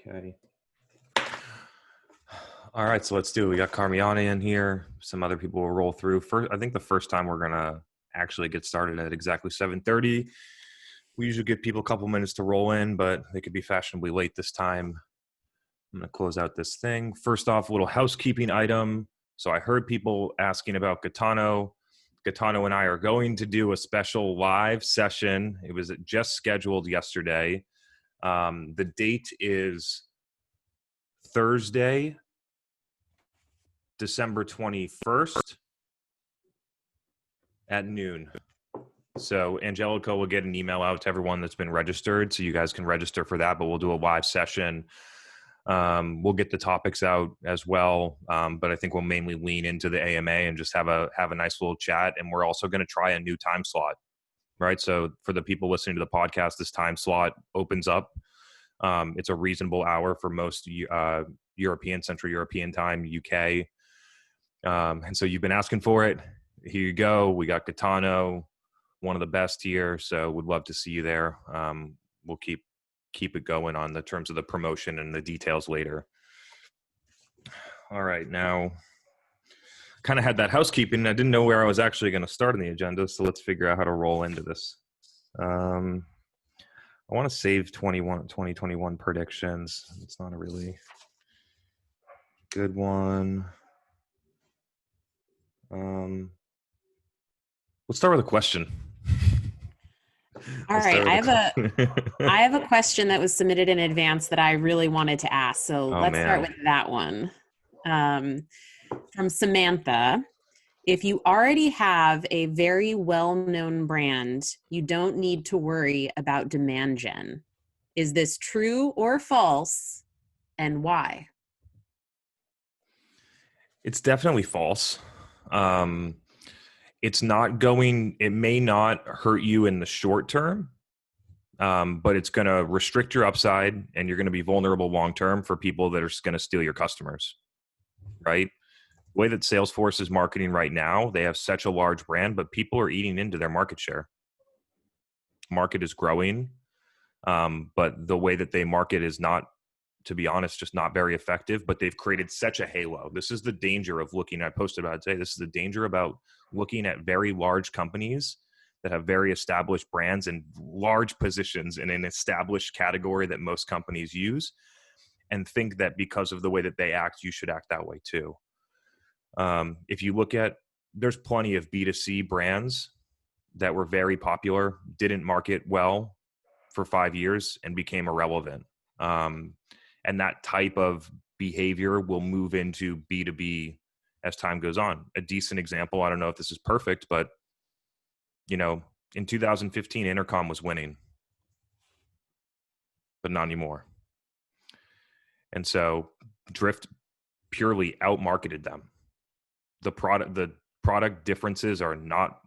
Okay. All right, so let's do it. We got Carmiana in here. Some other people will roll through. First, I think the first time we're gonna actually get started at exactly 7:30. We usually give people a couple minutes to roll in, but they could be fashionably late this time. I'm gonna close out this thing. First off, a little housekeeping item. So I heard people asking about Gaetano. Gaetano and I are going to do a special live session. It was just scheduled yesterday. The date is Thursday, December 21st at noon. So Angelica will get an email out to everyone that's been registered, so you guys can register for that, but we'll do a live session. We'll get the topics out as well, but I think we'll mainly lean into the AMA and just have a nice little chat. And we're also going to try a new time slot, right? So for the people listening to the podcast, this time slot opens up. It's a reasonable hour for most European, Central European time, UK. And so you've been asking for it. Here you go. We got Gaetano, one of the best here. So would love to see you there. We'll keep it going on the terms of the promotion and the details later. All right. Now, kind of had that housekeeping. I didn't know where I was actually going to start on the agenda. So let's figure out how to roll into this. I want to save 2021 predictions. It's not a really good one. Let's start with a question. All right, I have a question that was submitted in advance that I really wanted to ask. So let's start with that one. From Samantha. If you already have a very well-known brand, you don't need to worry about demand gen. Is this true or false, and why? It's definitely false. It may not hurt you in the short term, but it's going to restrict your upside, and you're going to be vulnerable long-term for people that are going to steal your customers, right? The way that Salesforce is marketing right now, they have such a large brand, but people are eating into their market share. Market is growing, but the way that they market is not, to be honest, just not very effective, but they've created such a halo. This is the danger of looking, I posted about it today, this is the danger about looking at very large companies that have very established brands and large positions in an established category that most companies use, and think that because of the way that they act, you should act that way too. If you look at, there's plenty of B2C brands that were very popular, didn't market well for 5 years and became irrelevant. And that type of behavior will move into B2B as time goes on. A decent example, I don't know if this is perfect, but in 2015, Intercom was winning, but not anymore. And so Drift purely outmarketed them. The product differences are not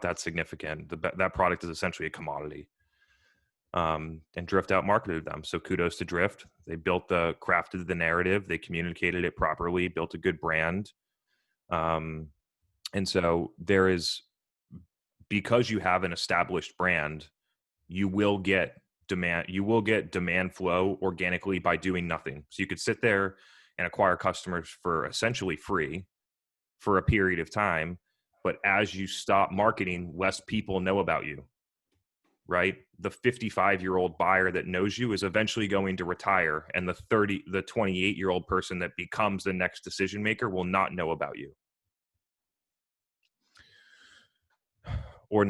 that significant. That product is essentially a commodity. And Drift outmarketed them. So kudos to Drift. They crafted the narrative. They communicated it properly, built a good brand. And so because you have an established brand, you will get demand flow organically by doing nothing. So you could sit there and acquire customers for essentially free for a period of time. But as you stop marketing, less people know about you. Right? The 55-year-old buyer that knows you is eventually going to retire, and the 28-year-old person that becomes the next decision maker will not know about you. Or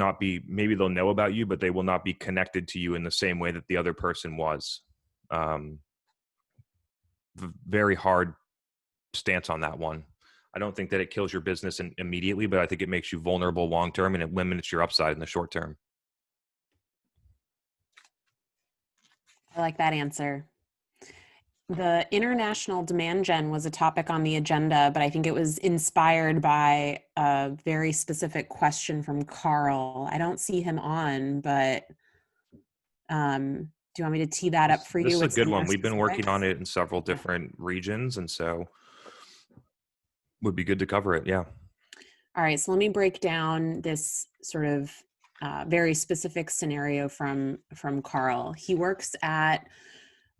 maybe they'll know about you, but they will not be connected to you in the same way that the other person was. Very hard stance on that one. I don't think that it kills your business immediately, but I think it makes you vulnerable long-term, and it limits your upside in the short term. I like that answer. The international demand gen was a topic on the agenda, but I think it was inspired by a very specific question from Carl. I don't see him on, but do you want me to tee that up for you? This is a good one. We've been working on it in several different regions, and so would be good to cover it. Yeah. All right. So let me break down this sort of very specific scenario from Carl. He works at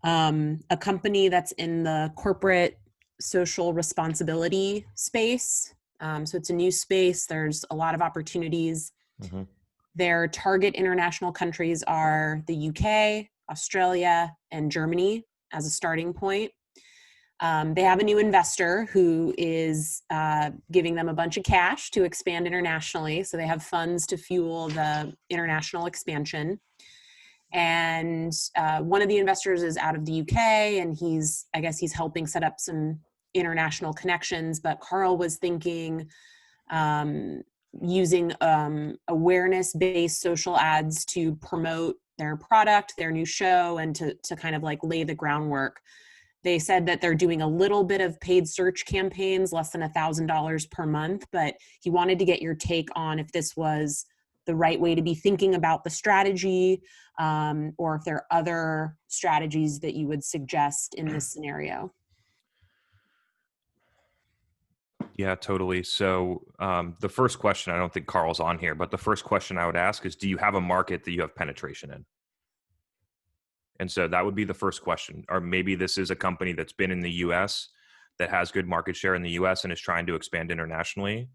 a company that's in the corporate social responsibility space. So it's a new space. There's a lot of opportunities. Mm-hmm. Their target international countries are the UK, Australia, and Germany as a starting point. They have a new investor who is giving them a bunch of cash to expand internationally. So they have funds to fuel the international expansion. And one of the investors is out of the UK, and I guess he's helping set up some international connections. But Carl was thinking using awareness-based social ads to promote their product, their new show, and to kind of like lay the groundwork. They said that they're doing a little bit of paid search campaigns, less than $1,000 per month, but he wanted to get your take on if this was the right way to be thinking about the strategy, or if there are other strategies that you would suggest in this scenario. Yeah, totally. So the first question, I don't think Carl's on here, but the first question I would ask is, do you have a market that you have penetration in? And so that would be the first question. Or maybe this is a company that's been in the US that has good market share in the US and is trying to expand internationally.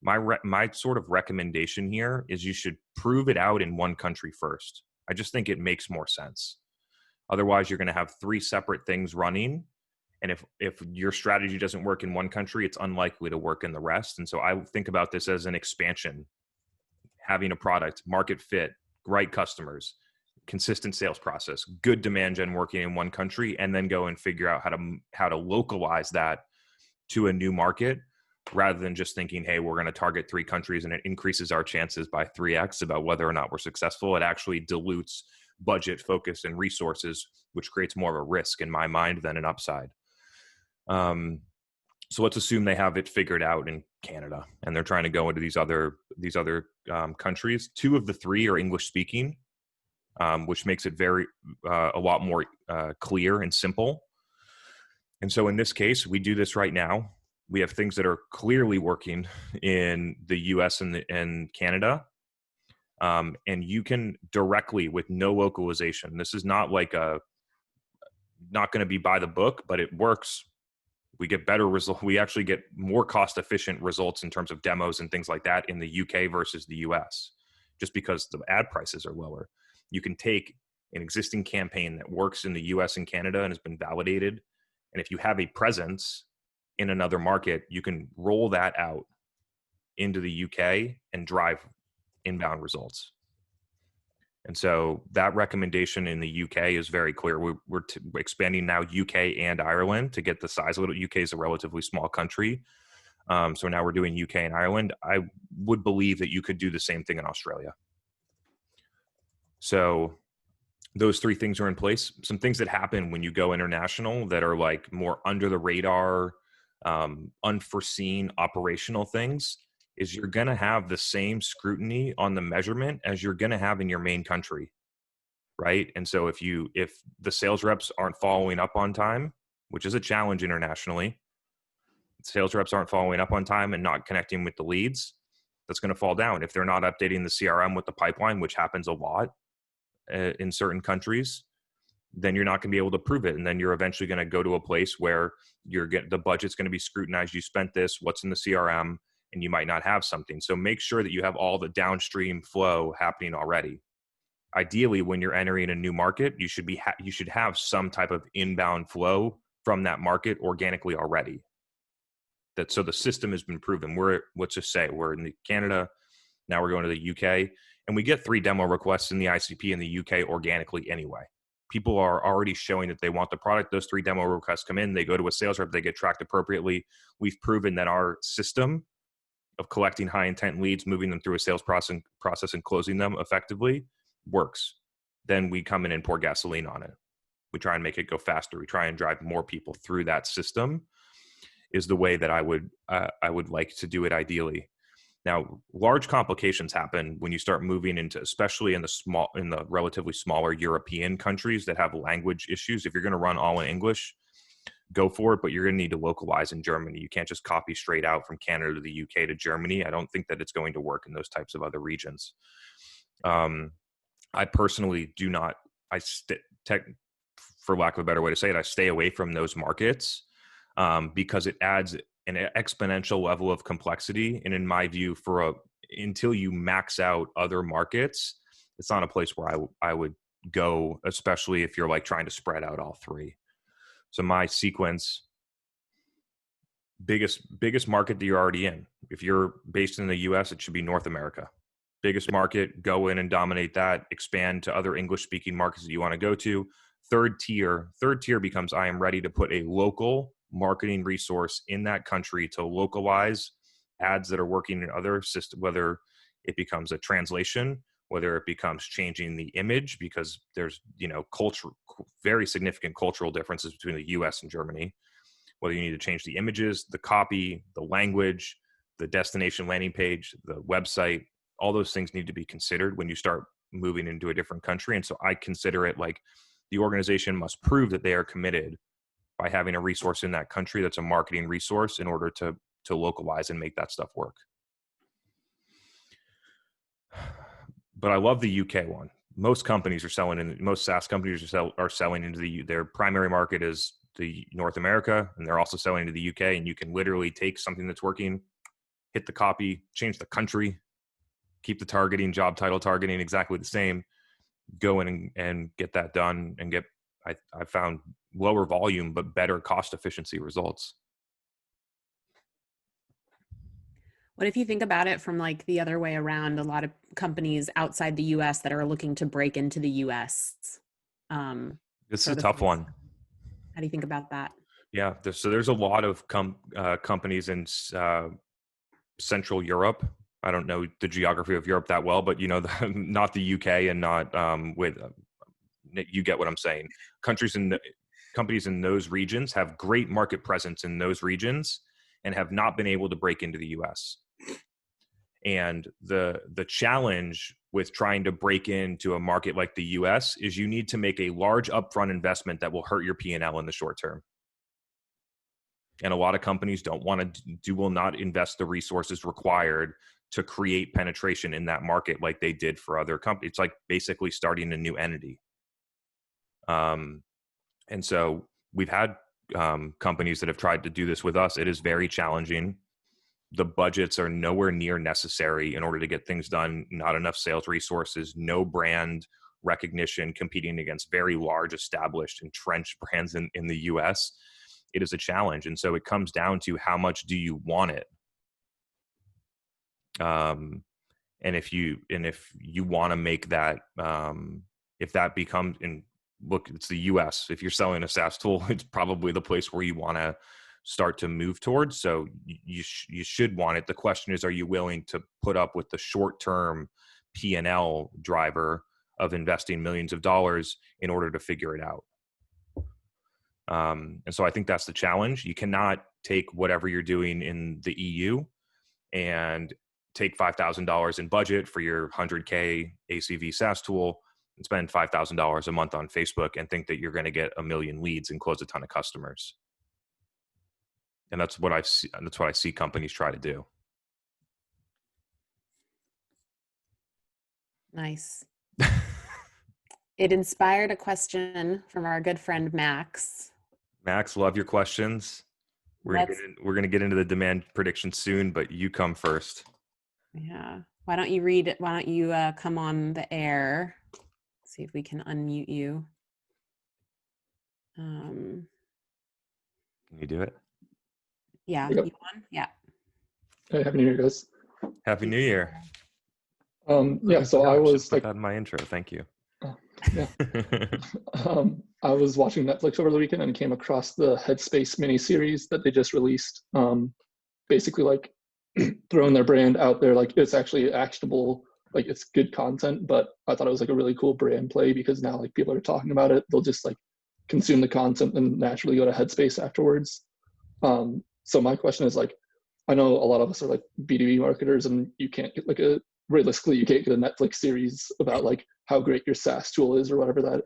My sort of recommendation here is you should prove it out in one country first. I just think it makes more sense. Otherwise, you're going to have 3 separate things running. And if your strategy doesn't work in one country, it's unlikely to work in the rest. And so I think about this as an expansion, having a product, market fit, right customers, consistent sales process, good demand gen working in one country, and then go and figure out how to localize that to a new market, rather than just thinking, hey, we're going to target 3 countries and it increases our chances by 3x about whether or not we're successful. It actually dilutes budget, focus, and resources, which creates more of a risk in my mind than an upside. So let's assume they have it figured out in Canada and they're trying to go into these other countries. 2 of the 3 are English speaking, which makes it a lot more clear and simple. And so in this case, we do this right now. We have things that are clearly working in the US and Canada. And you can directly, with no localization, this is not like not going to be by the book, but it works. We get better results. We actually get more cost efficient results in terms of demos and things like that in the UK versus the US, just because the ad prices are lower. You can take an existing campaign that works in the US and Canada and has been validated. And if you have a presence in another market, you can roll that out into the UK and drive inbound results. And so that recommendation in the UK is very clear. We're expanding now UK and Ireland to get the size of it. UK is a relatively small country. So now we're doing UK and Ireland. I would believe that you could do the same thing in Australia. So those 3 things are in place. Some things that happen when you go international that are like more under the radar, unforeseen operational things is you're going to have the same scrutiny on the measurement as you're going to have in your main country, right? And so if the sales reps aren't following up on time, which is a challenge internationally, sales reps aren't following up on time and not connecting with the leads, that's going to fall down. If they're not updating the CRM with the pipeline, which happens a lot in certain countries, then you're not going to be able to prove it. And then you're eventually going to go to a place where the budget's going to be scrutinized. You spent this, what's in the CRM, and you might not have something. So make sure that you have all the downstream flow happening already. Ideally, when you're entering a new market, you should have some type of inbound flow from that market organically already. So the system has been proven. Let's just say we're in Canada, now we're going to the UK, and we get 3 demo requests in the ICP in the UK organically anyway. People are already showing that they want the product. Those 3 demo requests come in, they go to a sales rep, they get tracked appropriately. We've proven that our system of collecting high intent leads, moving them through a sales process and closing them effectively works. Then we come in and pour gasoline on it. We try and make it go faster. We try and drive more people through that system is the way that I would like to do it ideally. Now, large complications happen when you start moving into, especially in the relatively smaller European countries that have language issues. If you're going to run all in English, go for it, but you're going to need to localize in Germany. You can't just copy straight out from Canada to the UK to Germany. I don't think that it's going to work in those types of other regions. I personally do not, for lack of a better way to say it, I stay away from those markets because it adds an exponential level of complexity. And in my view, until you max out other markets, it's not a place where I would go, especially if you're like trying to spread out all three. So my sequence, biggest market that you're already in. If you're based in the US, it should be North America. Biggest market, go in and dominate that, expand to other English speaking markets that you want to go to. Third tier becomes, I am ready to put a local marketing resource in that country to localize ads that are working in other systems, whether it becomes a translation, whether it becomes changing the image, because there's, very significant cultural differences between the US and Germany, whether you need to change the images, the copy, the language, the destination landing page, the website, all those things need to be considered when you start moving into a different country. And so I consider it like the organization must prove that they are committed by having a resource in that country that's a marketing resource in order to localize and make that stuff work. But I love the UK one. Most companies are selling in, most SaaS companies are selling into their primary market is the North America, and they're also selling into the UK. And you can literally take something that's working, hit the copy, change the country, keep the targeting, job title targeting exactly the same, go in and get that done and get, I found lower volume, but better cost efficiency results. What if you think about it from like the other way around? A lot of companies outside the US that are looking to break into the US. This is a tough one. How do you think about that? Yeah, there's a lot of companies in Central Europe. I don't know the geography of Europe that well, but not the UK and not you get what I'm saying. Companies in those regions have great market presence in those regions and have not been able to break into the US. And the challenge with trying to break into a market like the US is you need to make a large upfront investment that will hurt your P&L in the short term. And a lot of companies will not invest the resources required to create penetration in that market like they did for other companies. It's like basically starting a new entity. And so we've had companies that have tried to do this with us. It is very challenging. The budgets are nowhere near necessary in order to get things done. Not enough sales resources, no brand recognition, competing against very large, established, entrenched brands in the US. It is a challenge. And so it comes down to how much do you want it? And if you want to make that, if that becomes, and look, it's the US. If you're selling a SaaS tool, it's probably the place where you want to start to move towards. So you should want it. The question is, are you willing to put up with the short-term P&L driver of investing millions of dollars in order to figure it out? And so I think that's the challenge. You cannot take whatever you're doing in the EU and take $5,000 in budget for your 100K ACV SaaS tool and spend $5,000 a month on Facebook and think that you're going to get 1 million leads and close a ton of customers. And that's what I see companies try to do. Nice. It inspired a question from our good friend Max. Max, love your questions. We're going to get into the demand prediction soon, but you come first. Yeah. Why don't you read it? Why don't you come on the air? See if we can unmute you. Can you do it? Yeah. Yep. You on? Yeah. Hey, Happy New Year, guys. Happy New Year. Yeah, so I was put that in my intro. Thank you. Yeah. I was watching Netflix over the weekend and came across the Headspace miniseries that they just released. Basically, like throwing their brand out there, like it's actually actionable, like it's good content. But I thought it was like a really cool brand play because now like people are talking about it. They'll just like consume the content and naturally go to Headspace afterwards. So my question is like, I know a lot of us are like B2B marketers, and you can't get realistically, you can't get a Netflix series about like how great your SaaS tool is or whatever that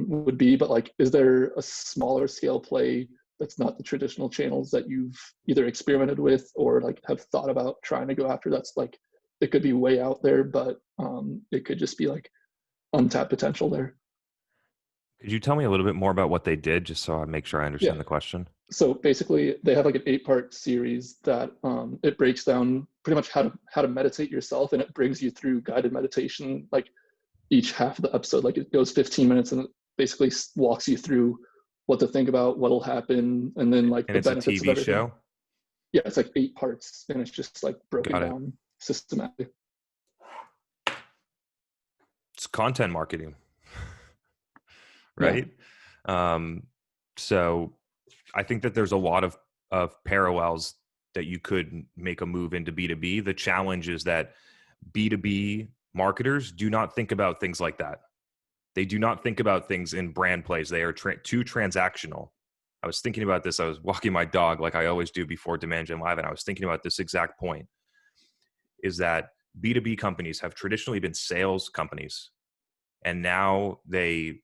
would be. But like, is there a smaller scale play that's not the traditional channels that you've either experimented with or like have thought about trying to go after? That's like, it could be way out there, but it could just be like untapped potential there. Could you tell me a little bit more about what they did, just so I make sure I understand Yeah. the question? So basically, they have like an 8-part series that it breaks down pretty much how to meditate yourself, and it brings you through guided meditation. Like each half of the episode, like it goes 15 minutes, and it basically walks you through what to think about, what'll happen, and then like And the it's a benefits of TV everything. show? Yeah, it's like 8 parts, and it's just like broken Got it. down systematically. It's content marketing, Yeah. right? So I think that there's a lot of parallels that you could make a move into B2B. The challenge is that B2B marketers do not think about things like that. They do not think about things in brand plays. They are too transactional. I was thinking about this. I was walking my dog like I always do before Demand Gen Live, and I was thinking about this exact point, is that B2B companies have traditionally been sales companies, and now they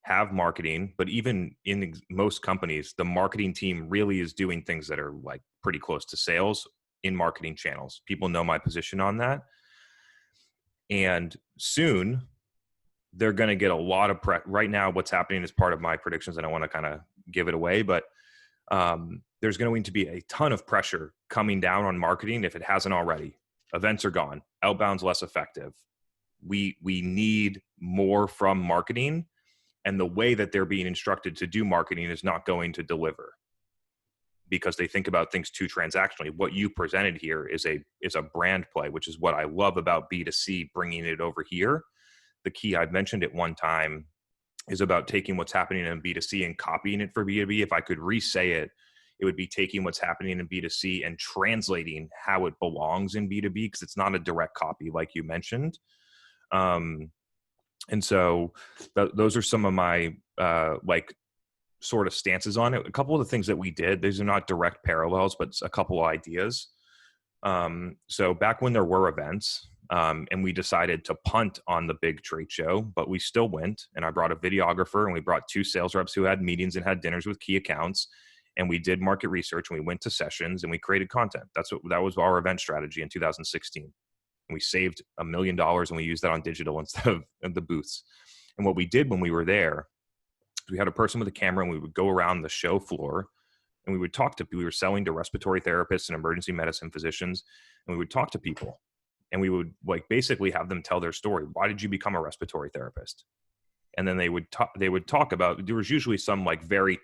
have marketing, but even in most companies, the marketing team really is doing things that are like pretty close to sales in marketing channels. People know my position on that. And soon they're going to get a lot of prep. Right now, what's happening is part of my predictions, and I want to kind of give it away, but there's going to be a ton of pressure coming down on marketing if it hasn't already. Events are gone. Outbound's less effective. We need more from marketing, and the way that they're being instructed to do marketing is not going to deliver because they think about things too transactionally. What you presented here is a brand play, which is what I love about B2C, bringing it over here. The key, I've mentioned it one time, is about taking what's happening in B2C and copying it for B2B. If I could re-say it, it would be taking what's happening in B2C and translating how it belongs in B2B, because it's not a direct copy like you mentioned. And so those are some of my like sort of stances on it. A couple of the things that we did, these are not direct parallels, but a couple of ideas. So back when there were events, and we decided to punt on the big trade show, but we still went, and I brought a videographer, and we brought 2 sales reps who had meetings and had dinners with key accounts, and we did market research, and we went to sessions, and we created content. That was our event strategy in 2016. And we saved $1 million, and we used that on digital instead of the booths. And what we did when we were there, we had a person with a camera, and we would go around the show floor, and we would talk to people. We were selling to respiratory therapists and emergency medicine physicians, and we would talk to people, and we would like basically have them tell their story. Why did you become a respiratory therapist? And then they would talk about, there was usually some like very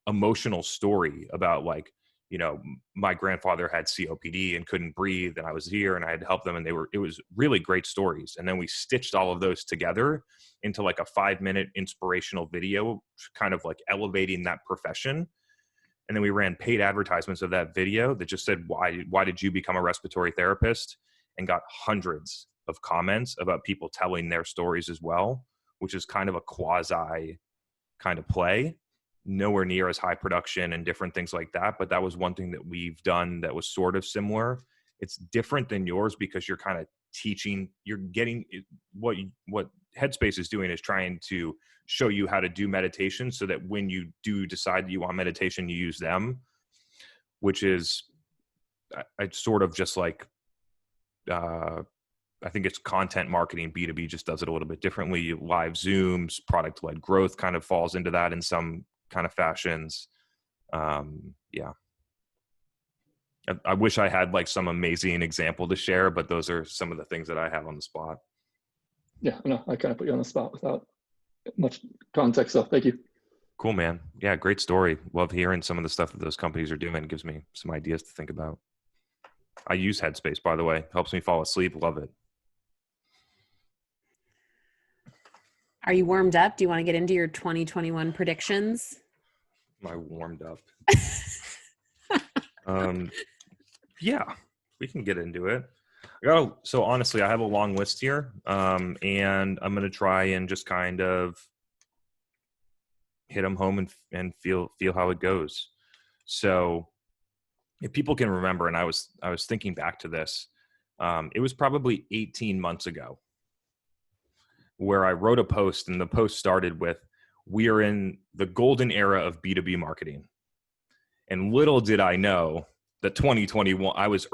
emotional story about like, you know, my grandfather had COPD and couldn't breathe, and I was here and I had to help them. And it was really great stories. And then we stitched all of those together into like a 5-minute inspirational video, kind of like elevating that profession. And then we ran paid advertisements of that video that just said, why did you become a respiratory therapist? And got hundreds of comments about people telling their stories as well, which is kind of a quasi kind of play, nowhere near as high production and different things like that. But that was one thing that we've done that was sort of similar. It's different than yours because you're kind of teaching, you're getting what Headspace is doing is trying to show you how to do meditation so that when you do decide that you want meditation, you use them, which is I sort of just like, I think it's content marketing. B2B just does it a little bit differently. Live Zooms, product-led growth kind of falls into that in some kind of fashions. Yeah. I wish I had like some amazing example to share, but those are some of the things that I have on the spot. Yeah, no, I kind of put you on the spot without much context, so thank you. Cool, man. Yeah, great story. Love hearing some of the stuff that those companies are doing. It gives me some ideas to think about. I use Headspace, by the way. Helps me fall asleep. Love it. Are you warmed up? Do you want to get into your 2021 predictions? Am I warmed up? Yeah, we can get into it. So honestly, I have a long list here, and I'm going to try and just kind of hit them home and feel how it goes. So if people can remember, and I was thinking back to this, it was probably 18 months ago where I wrote a post, and the post started with, "We are in the golden era of B2B marketing." And little did I know that 2021, I was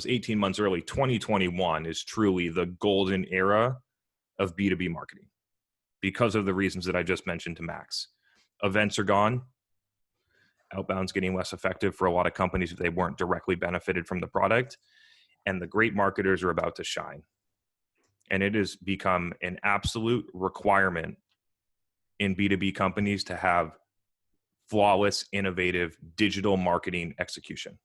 18 months early. 2021 is truly the golden era of B2B marketing. because of the reasons that I just mentioned to Max. Events are gone. Outbound's getting less effective for a lot of companies if they weren't directly benefited from the product. And the great marketers are about to shine. And it has become an absolute requirement in B2B companies to have flawless, innovative digital marketing execution.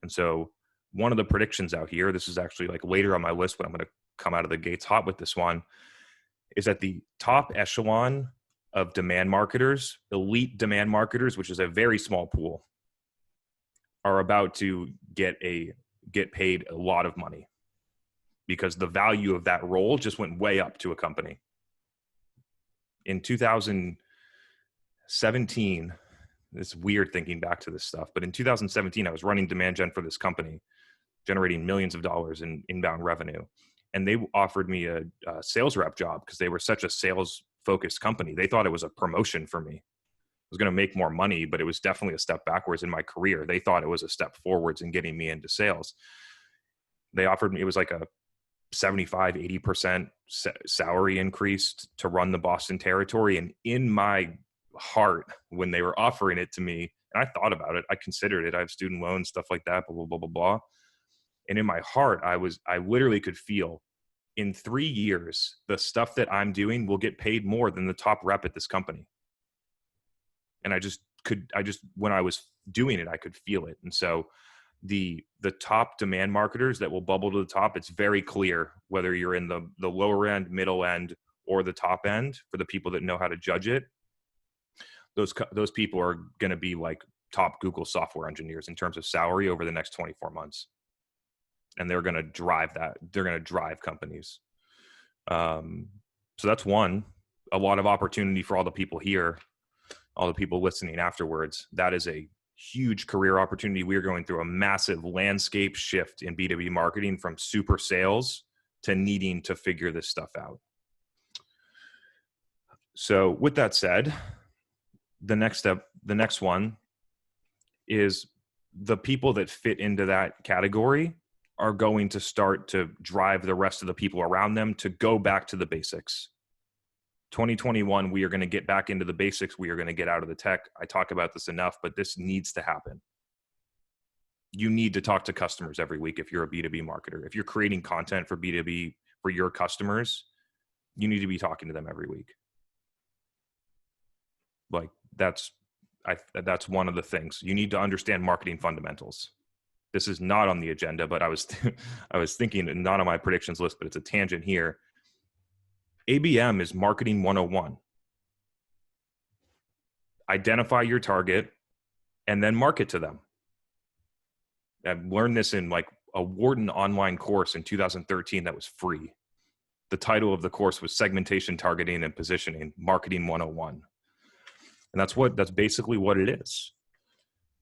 And so one of the predictions out here, this is actually like later on my list, but I'm going to come out of the gates hot with this one, is that the top echelon of demand marketers, elite demand marketers, which is a very small pool, are about to get paid a lot of money because the value of that role just went way up to a company. In 2017, it's weird thinking back to this stuff, but in 2017, I was running demand gen for this company, generating millions of dollars in inbound revenue. And they offered me a sales rep job because they were such a sales focused company. They thought it was a promotion for me. I was going to make more money, but it was definitely a step backwards in my career. They thought it was a step forwards in getting me into sales. They offered me, it was like a 75, 80% salary increase to run the Boston territory. And in my heart, when they were offering it to me, and I thought about it, I considered it. I have student loans, stuff like that, blah, blah, blah, blah, blah. And in my heart, I literally could feel in 3 years, the stuff that I'm doing will get paid more than the top rep at this company. And when I was doing it, I could feel it. And so the top demand marketers that will bubble to the top, it's very clear whether you're in the lower end, middle end, or the top end for the people that know how to judge it. Those people are going to be like top Google software engineers in terms of salary over the next 24 months. And they're going to drive that. They're going to drive companies. So that's one. A lot of opportunity for all the people here, all the people listening afterwards. That is a huge career opportunity. We are going through a massive landscape shift in B2B marketing from super sales to needing to figure this stuff out. So with that said, the next one is the people that fit into that category are going to start to drive the rest of the people around them to go back to the basics. 2021, we are going to get back into the basics. We are going to get out of the tech. I talk about this enough, but this needs to happen. You need to talk to customers every week if you're a B2B marketer. If you're creating content for B2B for your customers, you need to be talking to them every week. Like that's one of the things. You need to understand marketing fundamentals. This is not on the agenda, but I was thinking, not on my predictions list, but it's a tangent here. ABM is marketing 101. Identify your target and then market to them. I learned this in like a Wharton online course in 2013 that was free. The title of the course was Segmentation, Targeting, and Positioning, Marketing 101. And that's basically what it is.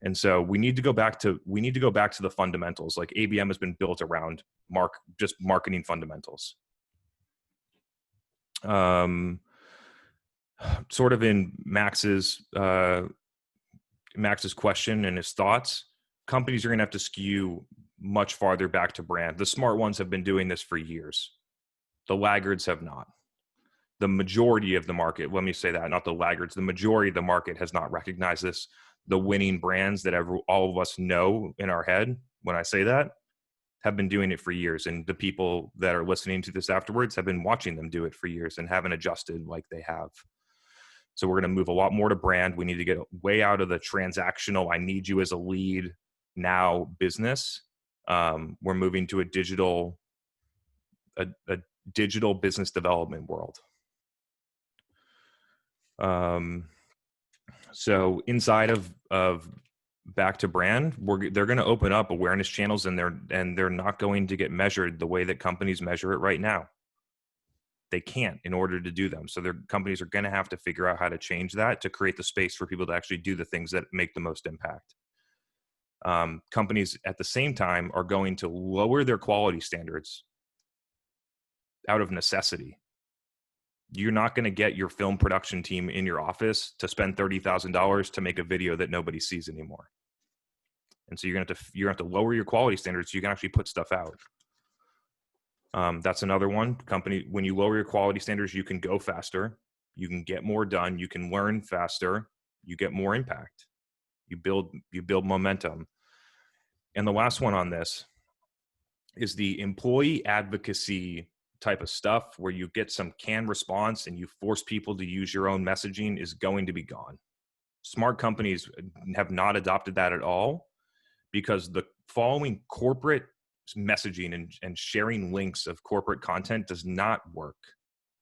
And so we need to go back to the fundamentals. Like ABM has been built around just marketing fundamentals. Sort of in Max's question and his thoughts, companies are going to have to skew much farther back to brand. The smart ones have been doing this for years. The laggards have not. The majority of the market, let me say that, not the laggards, the majority of the market has not recognized this. The winning brands that all of us know in our head, when I say that, have been doing it for years. And the people that are listening to this afterwards have been watching them do it for years and haven't adjusted like they have. So we're going to move a lot more to brand. We need to get way out of the transactional, I need you as a lead now business. We're moving to a digital business development world. So inside of back to brand, they're going to open up awareness channels, and they're not going to get measured the way that companies measure it right now. They can't in order to do them. So their companies are going to have to figure out how to change that to create the space for people to actually do the things that make the most impact. Companies at the same time are going to lower their quality standards out of necessity. You're not going to get your film production team in your office to spend $30,000 to make a video that nobody sees anymore. And so you're going to have to lower your quality standards so you can actually put stuff out. That's another one. Company, when you lower your quality standards, you can go faster, you can get more done, you can learn faster, you get more impact, you build momentum. And the last one on this is the employee advocacy type of stuff where you get some canned response and you force people to use your own messaging is going to be gone. Smart companies have not adopted that at all, because the following corporate messaging and sharing links of corporate content does not work.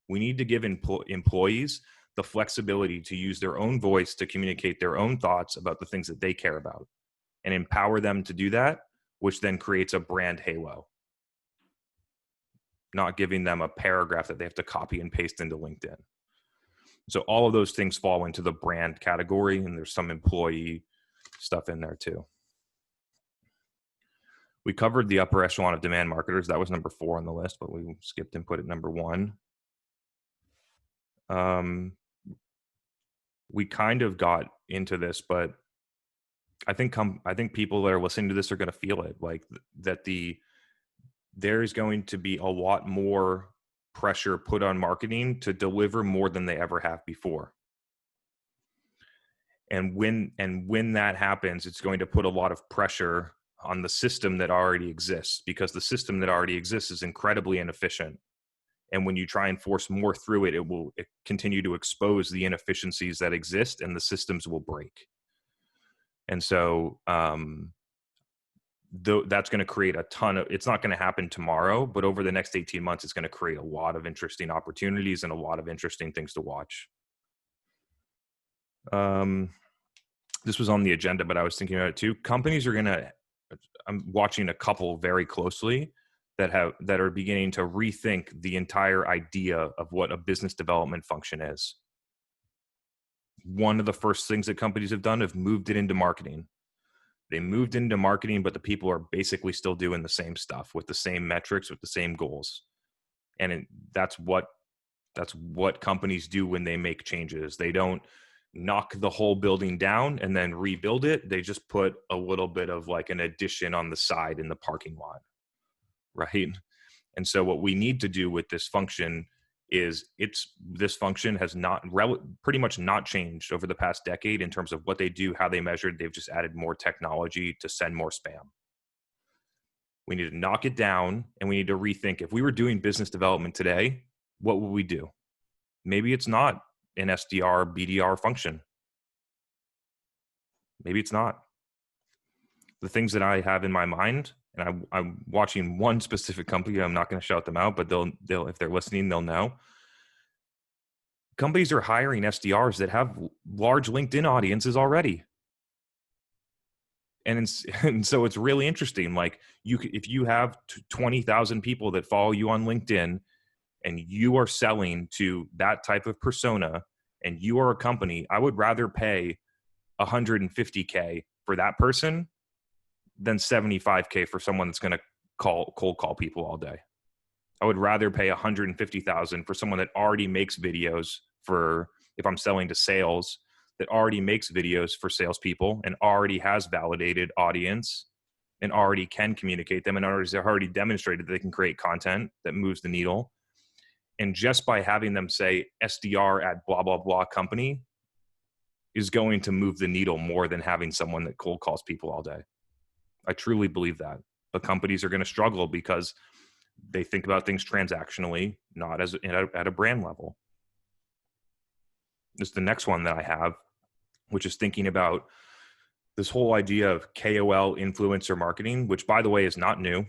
We need to give employees the flexibility to use their own voice to communicate their own thoughts about the things that they care about, and empower them to do that, which then creates a brand halo. Not giving them a paragraph that they have to copy and paste into LinkedIn. So all of those things fall into the brand category, and there's some employee stuff in there too. We covered the upper echelon of demand marketers. That was number 4 on the list, but we skipped and put it number 1. We kind of got into this, but I think people that are listening to this are going to feel it, like that there's going to be a lot more pressure put on marketing to deliver more than they ever have before. And when that happens, it's going to put a lot of pressure on the system that already exists, because the system that already exists is incredibly inefficient. And when you try and force more through it, it will continue to expose the inefficiencies that exist, and the systems will break. And so that's going to create a ton of, it's not going to happen tomorrow, but over the next 18 months, it's going to create a lot of interesting opportunities and a lot of interesting things to watch. This was on the agenda, but I was thinking about it too. Companies are I'm watching a couple very closely that are beginning to rethink the entire idea of what a business development function is. One of the first things that companies have done have moved it into marketing. They moved into marketing, but the people are basically still doing the same stuff with the same metrics, with the same goals. And that's what companies do when they make changes. They don't knock the whole building down and then rebuild it. They just put a little bit of like an addition on the side in the parking lot, right? And so what we need to do with this function is this function has pretty much not changed over the past decade in terms of what they do, how they measured. They've just added more technology to send more spam. We need to knock it down, and we need to rethink. If we were doing business development today, what would we do? Maybe it's not an SDR, BDR function. Maybe it's not. The things that I have in my mind, and I'm watching one specific company, I'm not going to shout them out, but they'll if they're listening, they'll know. Companies are hiring SDRs that have large LinkedIn audiences already. And so it's really interesting. Like if you have 20,000 people that follow you on LinkedIn, and you are selling to that type of persona, and you are a company, I would rather pay $150K for that person than $75K for someone that's going to cold call people all day. I would rather pay $150,000 for someone that already makes videos if I'm selling to sales, that already makes videos for salespeople and already has validated audience and already can communicate them and already demonstrated that they can create content that moves the needle. And just by having them say SDR at blah, blah, blah company is going to move the needle more than having someone that cold calls people all day. I truly believe that. But companies are going to struggle because they think about things transactionally, not at a brand level. This is the next one that I have, which is thinking about this whole idea of KOL influencer marketing, which, by the way, is not new.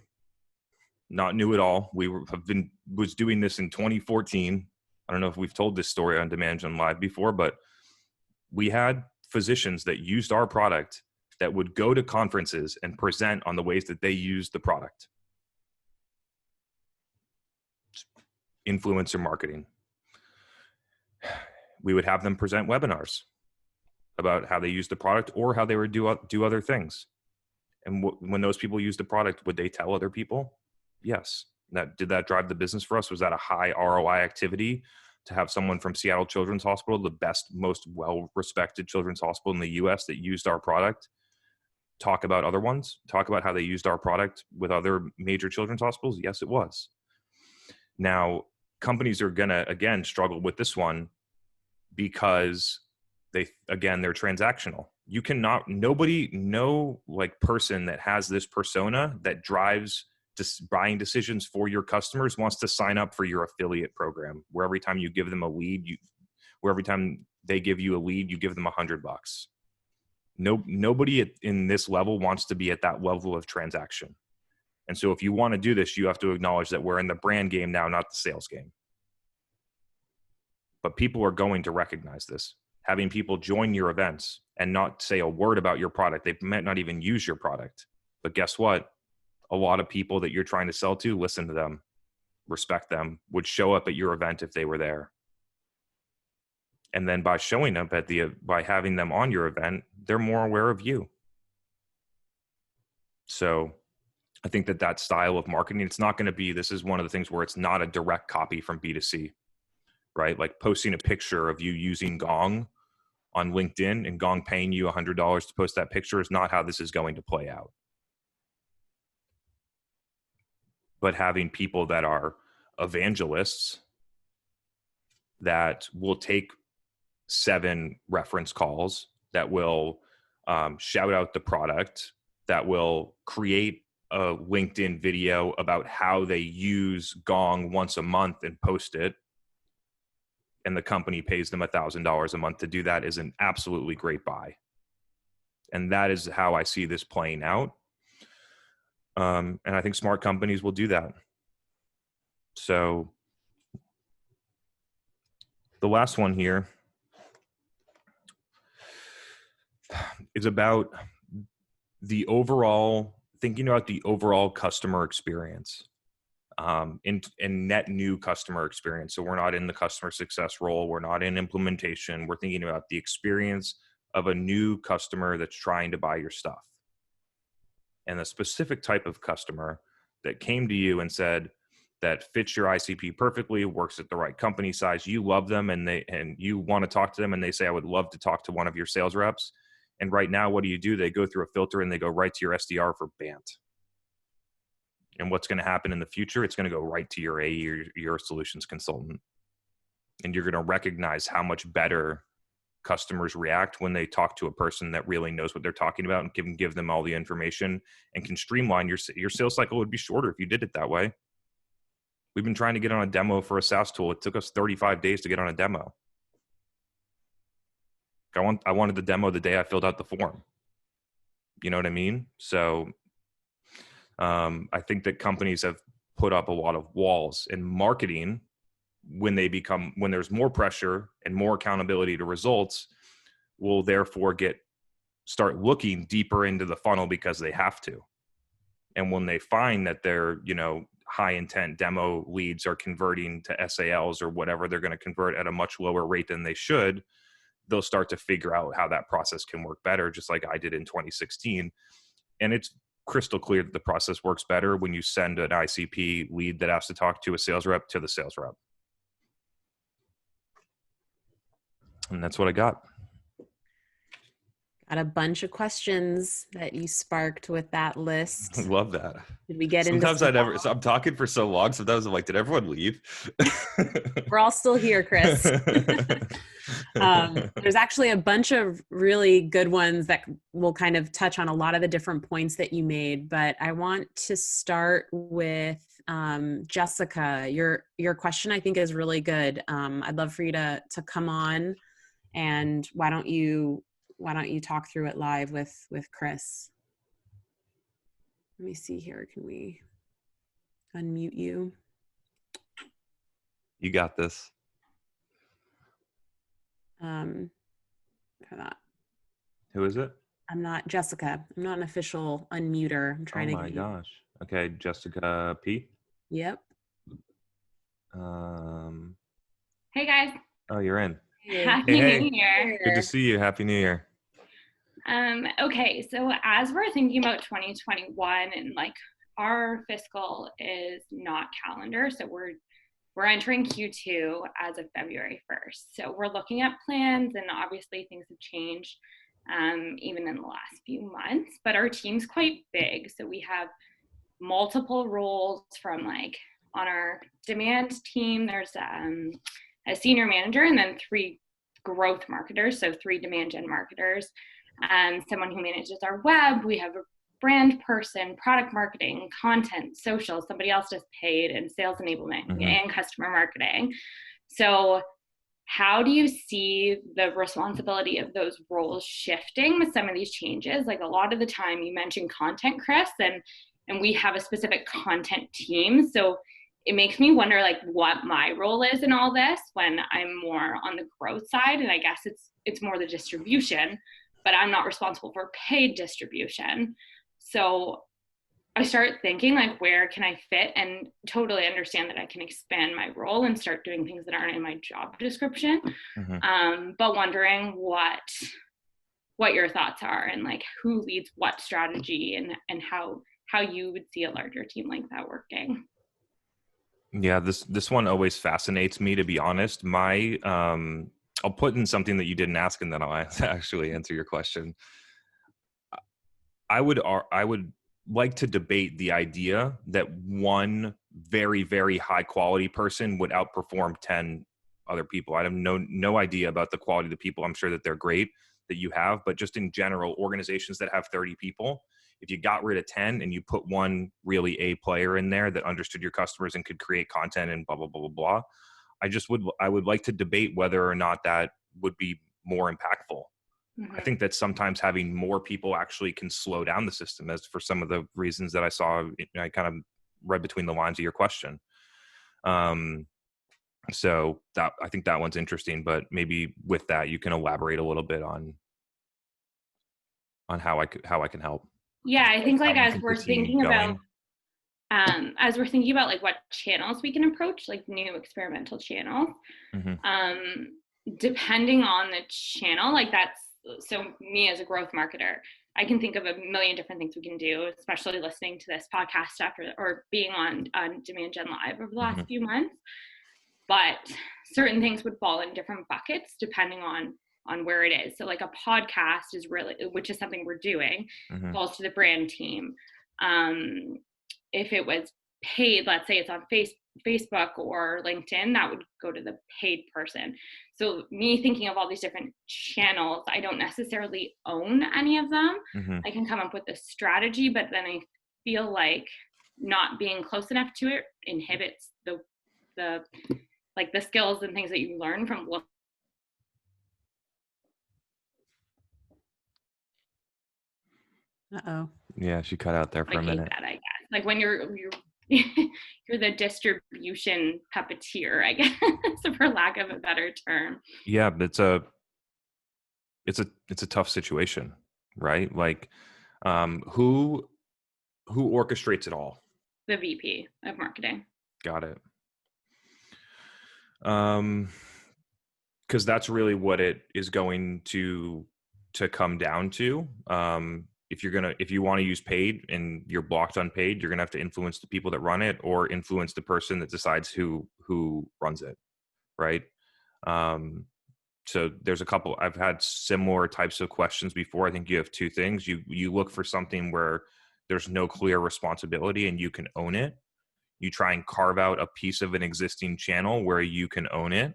Not new at all. Was doing this in 2014. I don't know if we've told this story on Demand Gen Live before, but we had physicians that used our product that would go to conferences and present on the ways that they use the product. Influencer marketing. We would have them present webinars about how they use the product or how they would do other things. And when those people use the product, would they tell other people? Yes. Did that drive the business for us? Was that a high ROI activity to have someone from Seattle Children's Hospital, the best, most well-respected children's hospital in the US that used our product, talk about how they used our product with other major children's hospitals? Yes, it was. Now, companies are going to, again, struggle with this one because they're transactional. You cannot, no like person that has this persona that drives buying decisions for your customers wants to sign up for your affiliate program, where every time you give them a lead, where every time they give you a lead, you give them $100. Nobody in this level wants to be at that level of transaction. And so if you want to do this, you have to acknowledge that we're in the brand game now, not the sales game. But people are going to recognize this. Having people join your events and not say a word about your product. They might not even use your product. But guess what? A lot of people that you're trying to sell to, listen to them, respect them, would show up at your event if they were there. And then by showing up by having them on your event, they're more aware of you. So I think that style of marketing, it's not going to be, this is one of the things where it's not a direct copy from B2C, right? Like posting a picture of you using Gong on LinkedIn and Gong paying you $100 to post that picture is not how this is going to play out. But having people that are evangelists that will take 7 reference calls, that will shout out the product, that will create a LinkedIn video about how they use Gong once a month and post it, and the company pays them $1,000 a month to do that, is an absolutely great buy. And that is how I see this playing out. And I think smart companies will do that. So the last one here is about thinking about the overall customer experience, in net new customer experience. So we're not in the customer success role. We're not in implementation. We're thinking about the experience of a new customer that's trying to buy your stuff. And the specific type of customer that came to you and said that fits your ICP perfectly, works at the right company size, you love them, and you want to talk to them, and they say, I would love to talk to one of your sales reps. And right now, what do? They go through a filter and they go right to your SDR for BANT. And what's going to happen in the future? It's going to go right to your AE, your solutions consultant. And you're going to recognize how much better customers react when they talk to a person that really knows what they're talking about and can give them all the information and can streamline your sales cycle. Would be shorter if you did it that way. We've been trying to get on a demo for a SaaS tool. It took us 35 days to get on a demo. I wanted the demo the day I filled out the form. You know what I mean? So I think that companies have put up a lot of walls in marketing. When there's more pressure and more accountability to results, will therefore start looking deeper into the funnel because they have to. And when they find that their, high intent demo leads are converting to SALs or whatever they're going to convert at a much lower rate than they should, they'll start to figure out how that process can work better, just like I did in 2016. And it's crystal clear that the process works better when you send an ICP lead that has to talk to a sales rep to the sales rep. And that's what I got. Got a bunch of questions that you sparked with that list. I love that. Did we get sometimes I'm talking for so long. Sometimes I'm like, did everyone leave? We're all still here, Chris. There's actually a bunch of really good ones that will kind of touch on a lot of the different points that you made, but I want to start with Jessica. Your question I think is really good. I'd love for you to come on, and why don't you talk through it live with Chris? Let me see here. Can we unmute you? You got this. For that. Who is it? I'm not Jessica. I'm not an official unmuter. I'm trying to. Oh my gosh. Okay, Jessica P. Yep. Hey guys. Oh, you're in. Happy New Year. Good to see you. Happy New Year. Okay, so as we're thinking about 2021, and like our fiscal is not calendar, so we're entering Q2 as of February 1st. So we're looking at plans, and obviously things have changed even in the last few months, but our team's quite big. So we have multiple roles, from like on our demand team, there's a senior manager and then 3 growth marketers, so 3 demand gen marketers, and someone who manages our web. We have a brand person, product marketing, content, social, somebody else does paid and sales enablement and customer marketing. So how do you see the responsibility of those roles shifting with some of these changes? Like a lot of the time you mentioned content, Chris, and we have a specific content team. So it makes me wonder like what my role is in all this when I'm more on the growth side. And I guess it's more the distribution, but I'm not responsible for paid distribution. So I start thinking like, where can I fit, and totally understand that I can expand my role and start doing things that aren't in my job description. But wondering what your thoughts are and like who leads what strategy and how you would see a larger team like that working. Yeah, this one always fascinates me, to be honest. I'll put in something that you didn't ask, and then I'll actually answer your question. I would like to debate the idea that one very, very high quality person would outperform 10 other people. I have no idea about the quality of the people. I'm sure that they're great that you have, but just in general, organizations that have 30 people, if you got rid of 10 and you put one really A player in there that understood your customers and could create content and blah, blah, blah, blah, blah, I would like to debate whether or not that would be more impactful. I think that sometimes having more people actually can slow down the system, as for some of the reasons that I saw. I kind of read between the lines of your question. So that, I think that one's interesting, but maybe with that, you can elaborate a little bit on how I can help. Yeah, I think like as we're thinking about like what channels we can approach, like new experimental channels, depending on the channel, like so me as a growth marketer, I can think of a million different things we can do, especially listening to this podcast after, or being on Demand Gen Live over the last few months. But certain things would fall in different buckets depending on where it is. So like a podcast is really, which is something we're doing, falls to the brand team. If it was paid, let's say it's on Facebook or LinkedIn, that would go to the paid person. So me thinking of all these different channels, I don't necessarily own any of them. I can come up with a strategy, but then I feel like not being close enough to it inhibits the like the skills and things that you learn from looking. Yeah, she cut out there for a minute. That, I guess. Like when you're you're the distribution puppeteer, I guess, for lack of a better term. Yeah, but it's a tough situation, right? Like, who orchestrates it all? The VP of marketing. Got it. Because that's really what it is going to come down to. If you want to use paid and you're blocked on paid, you're gonna have to influence the people that run it, or influence the person that decides who runs it, right? So there's a couple. I've had similar types of questions before. I think you have 2 things. You look for something where there's no clear responsibility and you can own it. You try and carve out a piece of an existing channel where you can own it.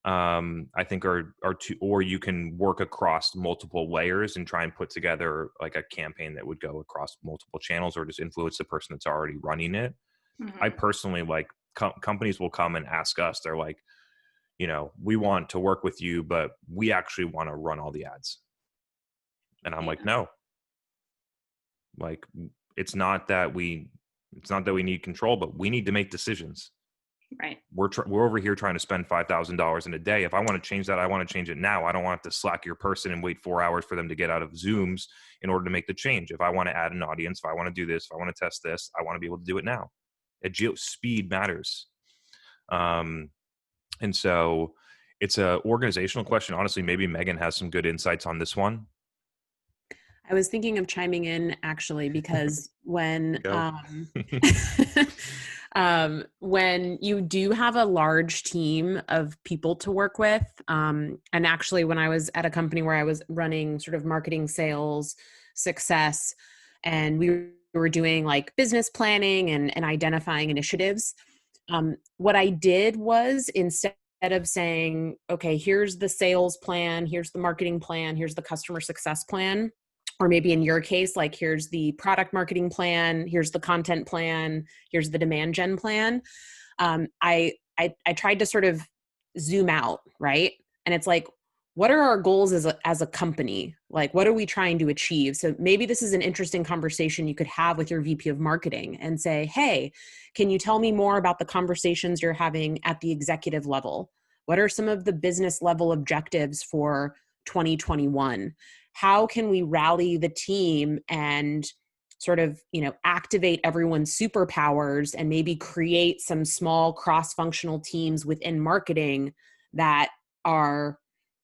I think are 2, or you can work across multiple layers and try and put together like a campaign that would go across multiple channels, or just influence the person that's already running it. I personally like companies will come and ask us, they're like, we want to work with you, but we actually want to run all the ads. And I'm like, no, like, it's not that we need control, but we need to make decisions. Right. We're over here trying to spend $5,000 in a day. If I want to change that, I want to change it now. I don't want to slack your person and wait 4 hours for them to get out of Zooms in order to make the change. If I want to add an audience, if I want to do this, if I want to test this, I want to be able to do it now. Speed matters. And so it's a organizational question. Honestly, maybe Megan has some good insights on this one. I was thinking of chiming in actually, because when when you do have a large team of people to work with, and actually when I was at a company where I was running sort of marketing, sales, success, and we were doing like business planning and identifying initiatives, what I did was, instead of saying, okay, here's the sales plan, here's the marketing plan, here's the customer success plan, or maybe in your case, like here's the product marketing plan, here's the content plan, here's the demand gen plan. I tried to sort of zoom out, right? And it's like, what are our goals as a company? Like, what are we trying to achieve? So maybe this is an interesting conversation you could have with your VP of marketing and say, hey, can you tell me more about the conversations you're having at the executive level? What are some of the business level objectives for 2021? How can we rally the team and sort of, activate everyone's superpowers and maybe create some small cross-functional teams within marketing that are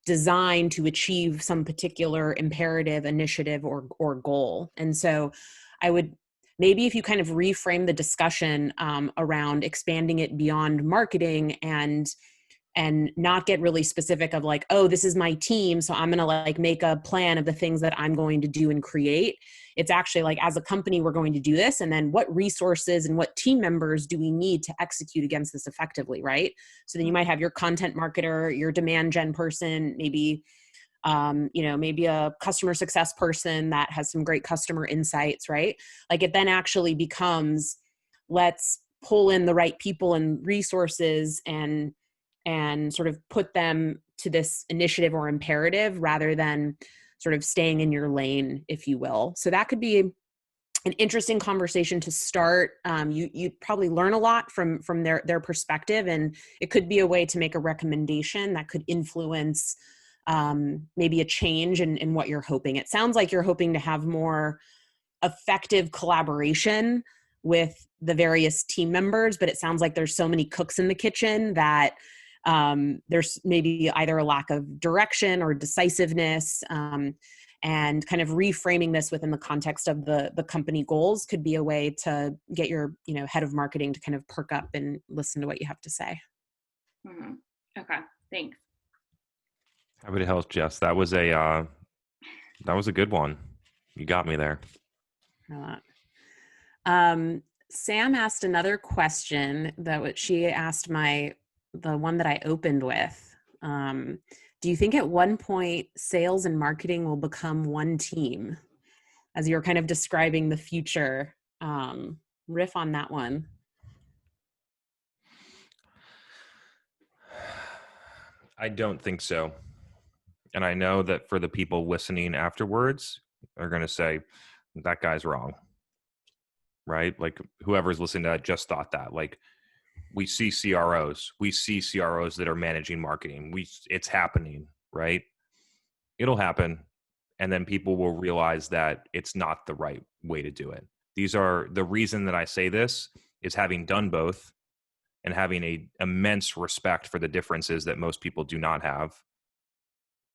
designed to achieve some particular imperative, initiative, or goal. And so I would, maybe if you kind of reframe the discussion around expanding it beyond marketing and not get really specific of like, oh, this is my team, so I'm going to like make a plan of the things that I'm going to do and create. It's actually like, as a company, we're going to do this. And then what resources and what team members do we need to execute against this effectively, right? So then you might have your content marketer, your demand gen person, maybe, maybe a customer success person that has some great customer insights, right? Like it then actually becomes, let's pull in the right people and resources and sort of put them to this initiative or imperative rather than sort of staying in your lane, if you will. So that could be an interesting conversation to start. You probably learn a lot from their perspective, and it could be a way to make a recommendation that could influence maybe a change in what you're hoping. It sounds like you're hoping to have more effective collaboration with the various team members, but it sounds like there's so many cooks in the kitchen that there's maybe either a lack of direction or decisiveness, and kind of reframing this within the context of the company goals could be a way to get your head of marketing to kind of perk up and listen to what you have to say. Mm-hmm. Okay, thanks. Happy to help, Jess. That was a good one. You got me there. Sam asked another question that she asked the one that I opened with. Do you think at one point sales and marketing will become one team? As you're kind of describing the future, riff on that one. I don't think so. And I know that for the people listening afterwards, they're going to say, that guy's wrong. Right? Like whoever's listening to that just thought that. Like, we see CROs that are managing marketing. It's happening, right? It'll happen. And then people will realize that it's not the right way to do it. The reason that I say this is having done both and having a immense respect for the differences that most people do not have,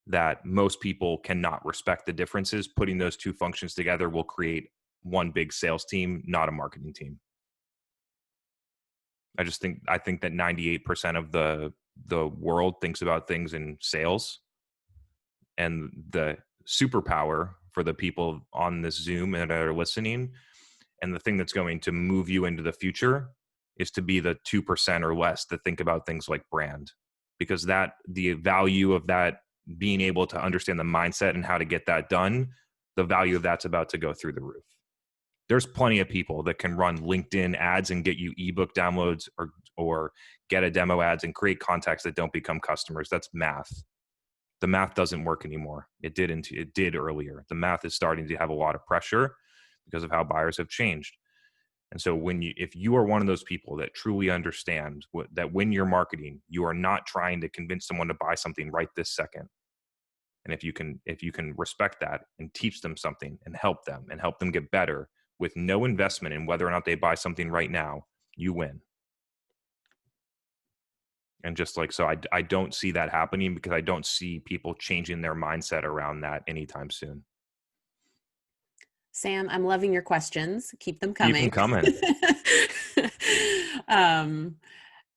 that most people cannot respect the differences. Putting those two functions together will create one big sales team, not a marketing team. I think that 98% of the world thinks about things in sales, and the superpower for the people on this Zoom and that are listening, and the thing that's going to move you into the future, is to be the 2% or less that think about things like brand, because the value of that, being able to understand the mindset and how to get that done, the value of that's about to go through the roof. There's plenty of people that can run LinkedIn ads and get you ebook downloads or get a demo ads and create contacts that don't become customers. That's math. The math doesn't work anymore. It did earlier. The math is starting to have a lot of pressure because of how buyers have changed. And so if you are one of those people that truly understand that when you're marketing, you are not trying to convince someone to buy something right this second. And if you can respect that and teach them something and help them get better, with no investment in whether or not they buy something right now, you win. And just like, so I don't see that happening, because I don't see people changing their mindset around that anytime soon. Sam, I'm loving your questions. Keep them coming. Keep them coming.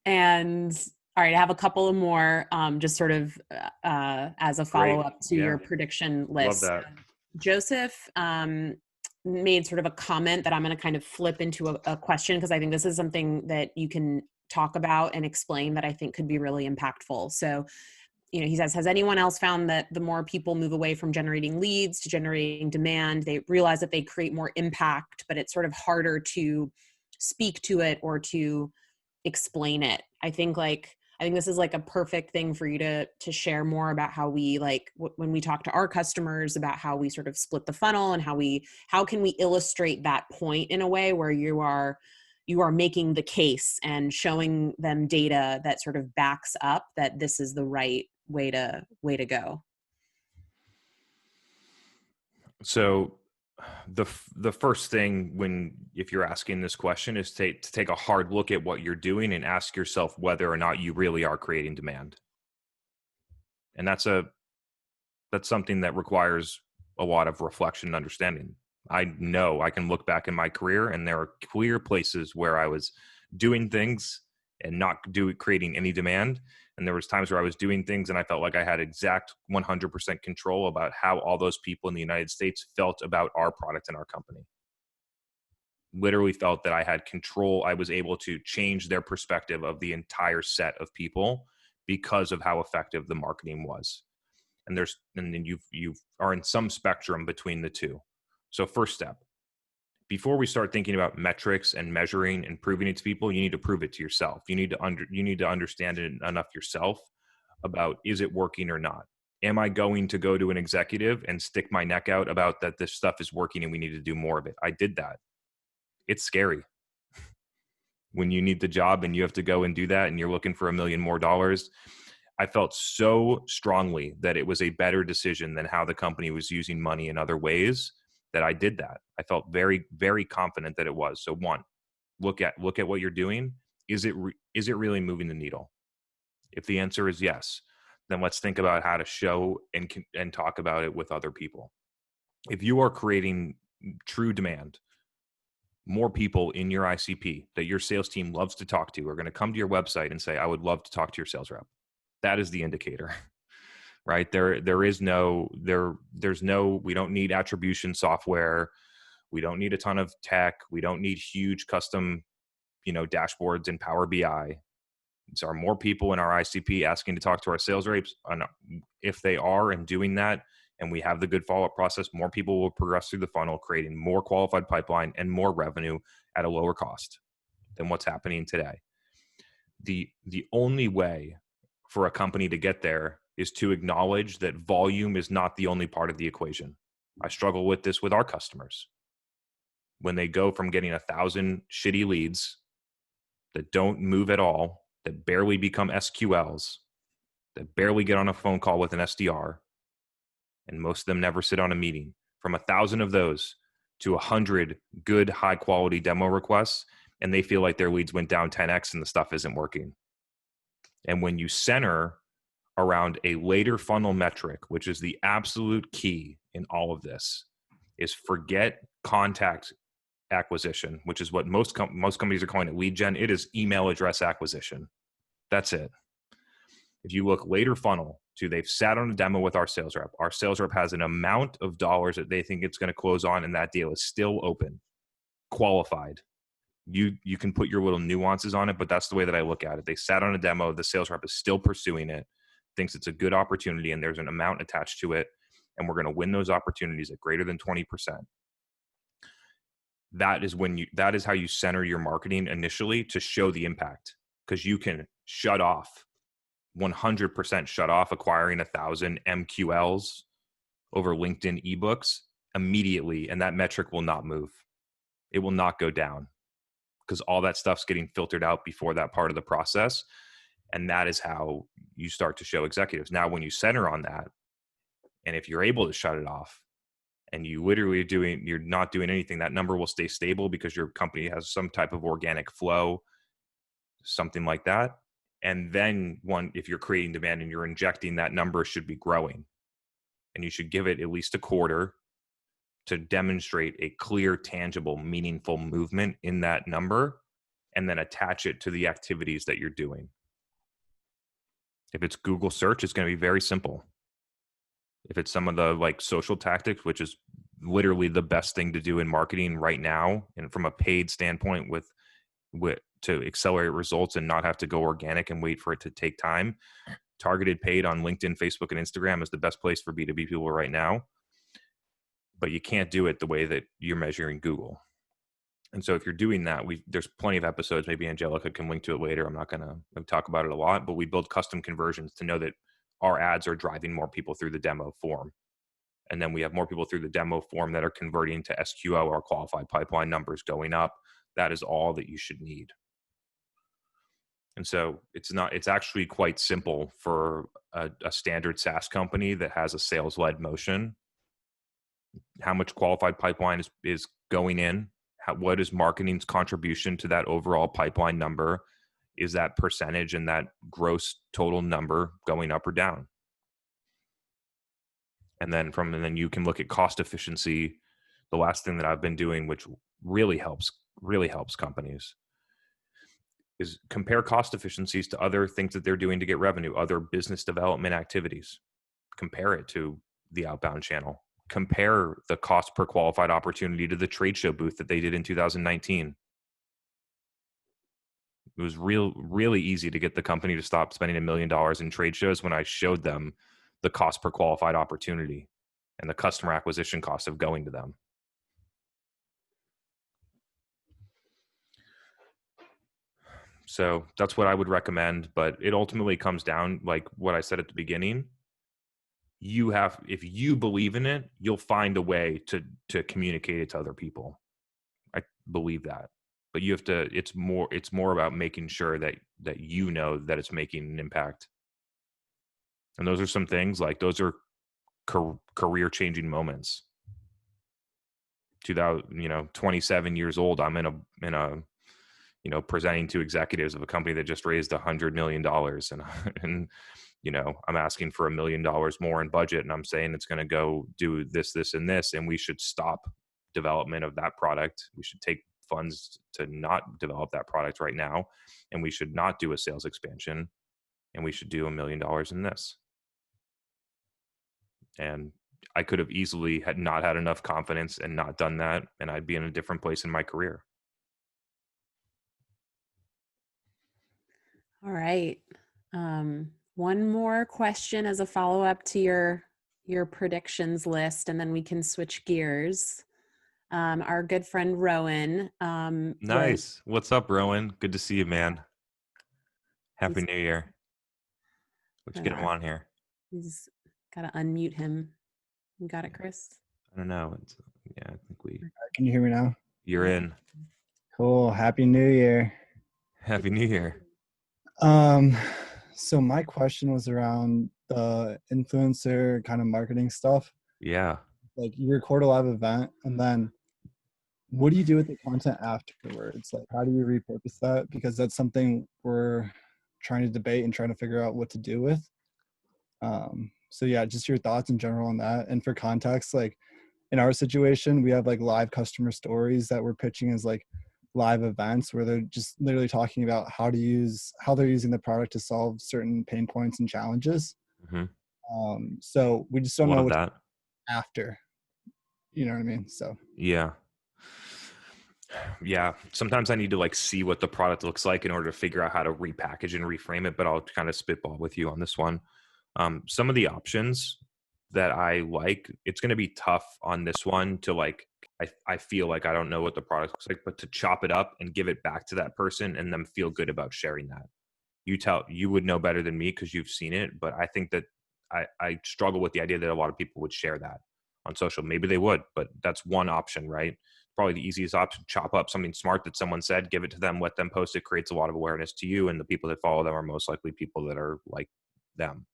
And all right, I have a couple of more, just sort of as a follow-up to your prediction list. Love that. Joseph made sort of a comment that I'm going to kind of flip into a question, because I think this is something that you can talk about and explain that I think could be really impactful. So, he says, has anyone else found that the more people move away from generating leads to generating demand, they realize that they create more impact, but it's sort of harder to speak to it or to explain it? I think this is like a perfect thing for you to share more about how we when we talk to our customers about how we sort of split the funnel, and how can we illustrate that point in a way where you are making the case and showing them data that sort of backs up that this is the right way to go. So the first thing if you're asking this question is to take a hard look at what you're doing and ask yourself whether or not you really are creating demand. And that's something that requires a lot of reflection and understanding. I know I can look back in my career and there are clear places where I was doing things and not creating any demand. And there was times where I was doing things and I felt like I had exact 100% control about how all those people in the United States felt about our product and our company. Literally felt that I had control. I was able to change their perspective of the entire set of people because of how effective the marketing was. And then you are in some spectrum between the two. So first step, before we start thinking about metrics and measuring and proving it to people, you need to prove it to yourself. You need to understand it enough yourself about, is it working or not? Am I going to go to an executive and stick my neck out about that this stuff is working and we need to do more of it? I did that. It's scary. When you need the job and you have to go and do that and you're looking for $1 million more. I felt so strongly that it was a better decision than how the company was using money in other ways that I did that. I felt very, very confident that it was. So one, look at what you're doing. Is it really moving the needle? If the answer is yes, then let's think about how to show and talk about it with other people. If you are creating true demand, more people in your ICP that your sales team loves to talk to are going to come to your website and say, I would love to talk to your sales rep. That is the indicator. Right? There's no, we don't need attribution software. We don't need a ton of tech. We don't need huge custom, dashboards in Power BI. So are more people in our ICP asking to talk to our sales reps? If they are and doing that, and we have the good follow-up process, more people will progress through the funnel, creating more qualified pipeline and more revenue at a lower cost than what's happening today. The only way for a company to get there is to acknowledge that volume is not the only part of the equation. I struggle with this with our customers. When they go from getting 1,000 shitty leads that don't move at all, that barely become SQLs, that barely get on a phone call with an SDR, and most of them never sit on a meeting, from 1,000 of those to 100 good, high quality demo requests, and they feel like their leads went down 10x and the stuff isn't working. And when you center around a later funnel metric, which is the absolute key in all of this, is forget contact acquisition, which is what most companies are calling it lead gen. It is email address acquisition. That's it. If you look later funnel to, they've sat on a demo with our sales rep. Our sales rep has an amount of dollars that they think it's going to close on, and that deal is still open, qualified. You can put your little nuances on it, but that's the way that I look at it. They sat on a demo. The sales rep is still pursuing it, thinks it's a good opportunity, and there's an amount attached to it, and we're going to win those opportunities at greater than 20%. That is how you center your marketing initially to show the impact, because you can 100% shut off acquiring 1,000 MQLs over LinkedIn ebooks immediately, and that metric will not move. It will not go down, because all that stuff's getting filtered out before that part of the process. And that is how you start to show executives. Now, when you center on that, and if you're able to shut it off, and you're not doing anything, that number will stay stable because your company has some type of organic flow, something like that. And then if you're creating demand and you're injecting, that number should be growing. And you should give it at least a quarter to demonstrate a clear, tangible, meaningful movement in that number, and then attach it to the activities that you're doing. If it's Google search, it's going to be very simple. If it's some of the social tactics, which is literally the best thing to do in marketing right now. And from a paid standpoint with to accelerate results and not have to go organic and wait for it to take time. Targeted paid on LinkedIn, Facebook, and Instagram is the best place for B2B people right now. But you can't do it the way that you're measuring Google. And so if you're doing that, there's plenty of episodes. Maybe Angelica can link to it later. I'm not going to talk about it a lot, but we build custom conversions to know that our ads are driving more people through the demo form. And then we have more people through the demo form that are converting to SQO, or qualified pipeline numbers going up. That is all that you should need. And so it's actually quite simple for a standard SaaS company that has a sales-led motion. How much qualified pipeline is going in? What is marketing's contribution to that overall pipeline number? Is that percentage and that gross total number going up or down? And then you can look at cost efficiency. The last thing that I've been doing, which really helps companies, is compare cost efficiencies to other things that they're doing to get revenue, other business development activities. Compare it to the outbound channel. Compare the cost per qualified opportunity to the trade show booth that they did in 2019. It was really easy to get the company to stop spending $1 million in trade shows when I showed them the cost per qualified opportunity and the customer acquisition cost of going to them. So that's what I would recommend, but it ultimately comes down, like what I said at the beginning. If you believe in it, you'll find a way to communicate it to other people. I believe that, but you have to. It's more about making sure that you know that it's making an impact. And those are some things, like those are career changing moments. 27 years old. I'm in a presenting to executives of a company that just raised $100 million, and I'm asking for $1 million more in budget, and I'm saying it's going to go do this, and this, and we should stop development of that product. We should take funds to not develop that product right now, and we should not do a sales expansion, and we should do $1 million in this. And I could have easily not had enough confidence and not done that, and I'd be in a different place in my career. All right. One more question as a follow-up to your predictions list, and then we can switch gears. Our good friend Rowan. Nice. What's up, Rowan? Good to see you, man. Happy New Year. Let's get him on here. He's got to unmute him. You got it, Chris? I don't know. I think we... Can you hear me now? You're in. Cool. Happy New Year. Happy New Year. So my question was around the influencer kind of marketing stuff. Yeah. Like, you record a live event, and then what do you do with the content afterwards? Like, how do you repurpose that? Because that's something we're trying to debate and trying to figure out what to do with. So yeah, just your thoughts in general on that. And for context, like in our situation, we have like live customer stories that we're pitching as like live events where they're just literally talking about how they're using the product to solve certain pain points and challenges. Mm-hmm. So we just don't know what that after, you know what I mean? So yeah. Sometimes I need to like see what the product looks like in order to figure out how to repackage and reframe it, but I'll kind of spitball with you on this one. Some of the options that I like, it's going to be tough on this one to like, I feel like I don't know what the product looks like, but to chop it up and give it back to that person and them feel good about sharing that. You would know better than me because you've seen it, but I think that I struggle with the idea that a lot of people would share that on social. Maybe they would, but that's one option, right? Probably the easiest option, chop up something smart that someone said, give it to them, let them post it, creates a lot of awareness to you, and the people that follow them are most likely people that are like them.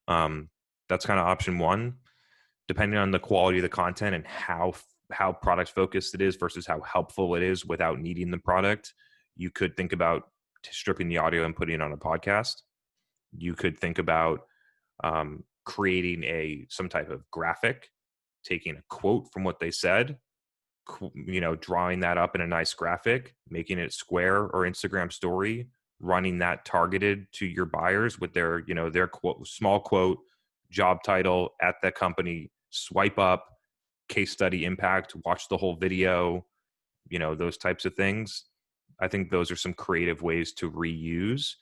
That's kind of option one. Depending on the quality of the content and how product focused it is versus how helpful it is without needing the product, you could think about stripping the audio and putting it on a podcast. You could think about creating some type of graphic, taking a quote from what they said, drawing that up in a nice graphic, making it square or Instagram story, running that targeted to your buyers with their quote, small quote, job title at that company, swipe up, case study impact, watch the whole video, those types of things. I think those are some creative ways to reuse.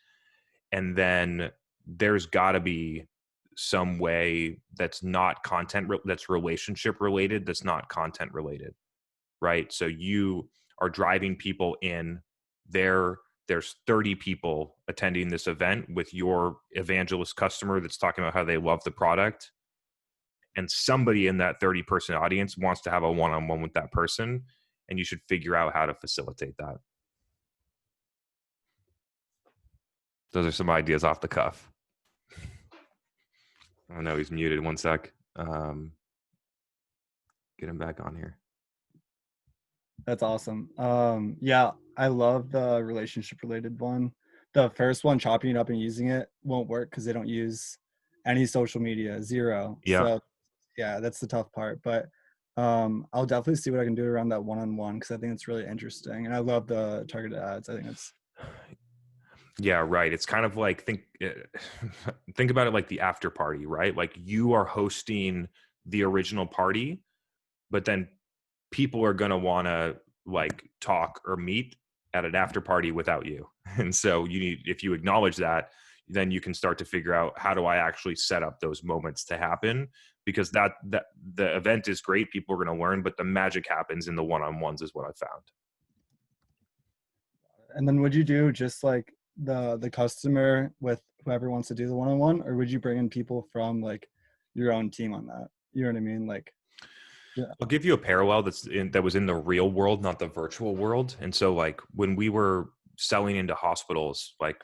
And then there's got to be some way that's not that's relationship related, that's not content related, right? So you are driving people in there. There's 30 people attending this event with your evangelist customer that's talking about how they love the product. And somebody in that 30-person audience wants to have a one-on-one with that person. And you should figure out how to facilitate that. Those are some ideas off the cuff. Oh no, he's muted. One sec. Get him back on here. That's awesome. Yeah, I love the relationship related one. The first one, chopping it up and using it, won't work because they don't use any social media, zero. Yeah. So yeah, that's the tough part. But I'll definitely see what I can do around that one-on-one because I think it's really interesting. And I love the targeted ads. I think it's yeah, right. It's kind of like think about it like the after party, right? Like you are hosting the original party, but then people are going to want to like talk or meet at an after party without you. And so if you acknowledge that, then you can start to figure out, how do I actually set up those moments to happen? Because that the event is great. People are going to learn, but the magic happens in the one-on-ones is what I found. And then would you do just like the customer with whoever wants to do the one-on-one, or would you bring in people from like your own team on that? You know what I mean? Like, yeah. I'll give you a parallel that was in the real world, not the virtual world. And so like when we were selling into hospitals, like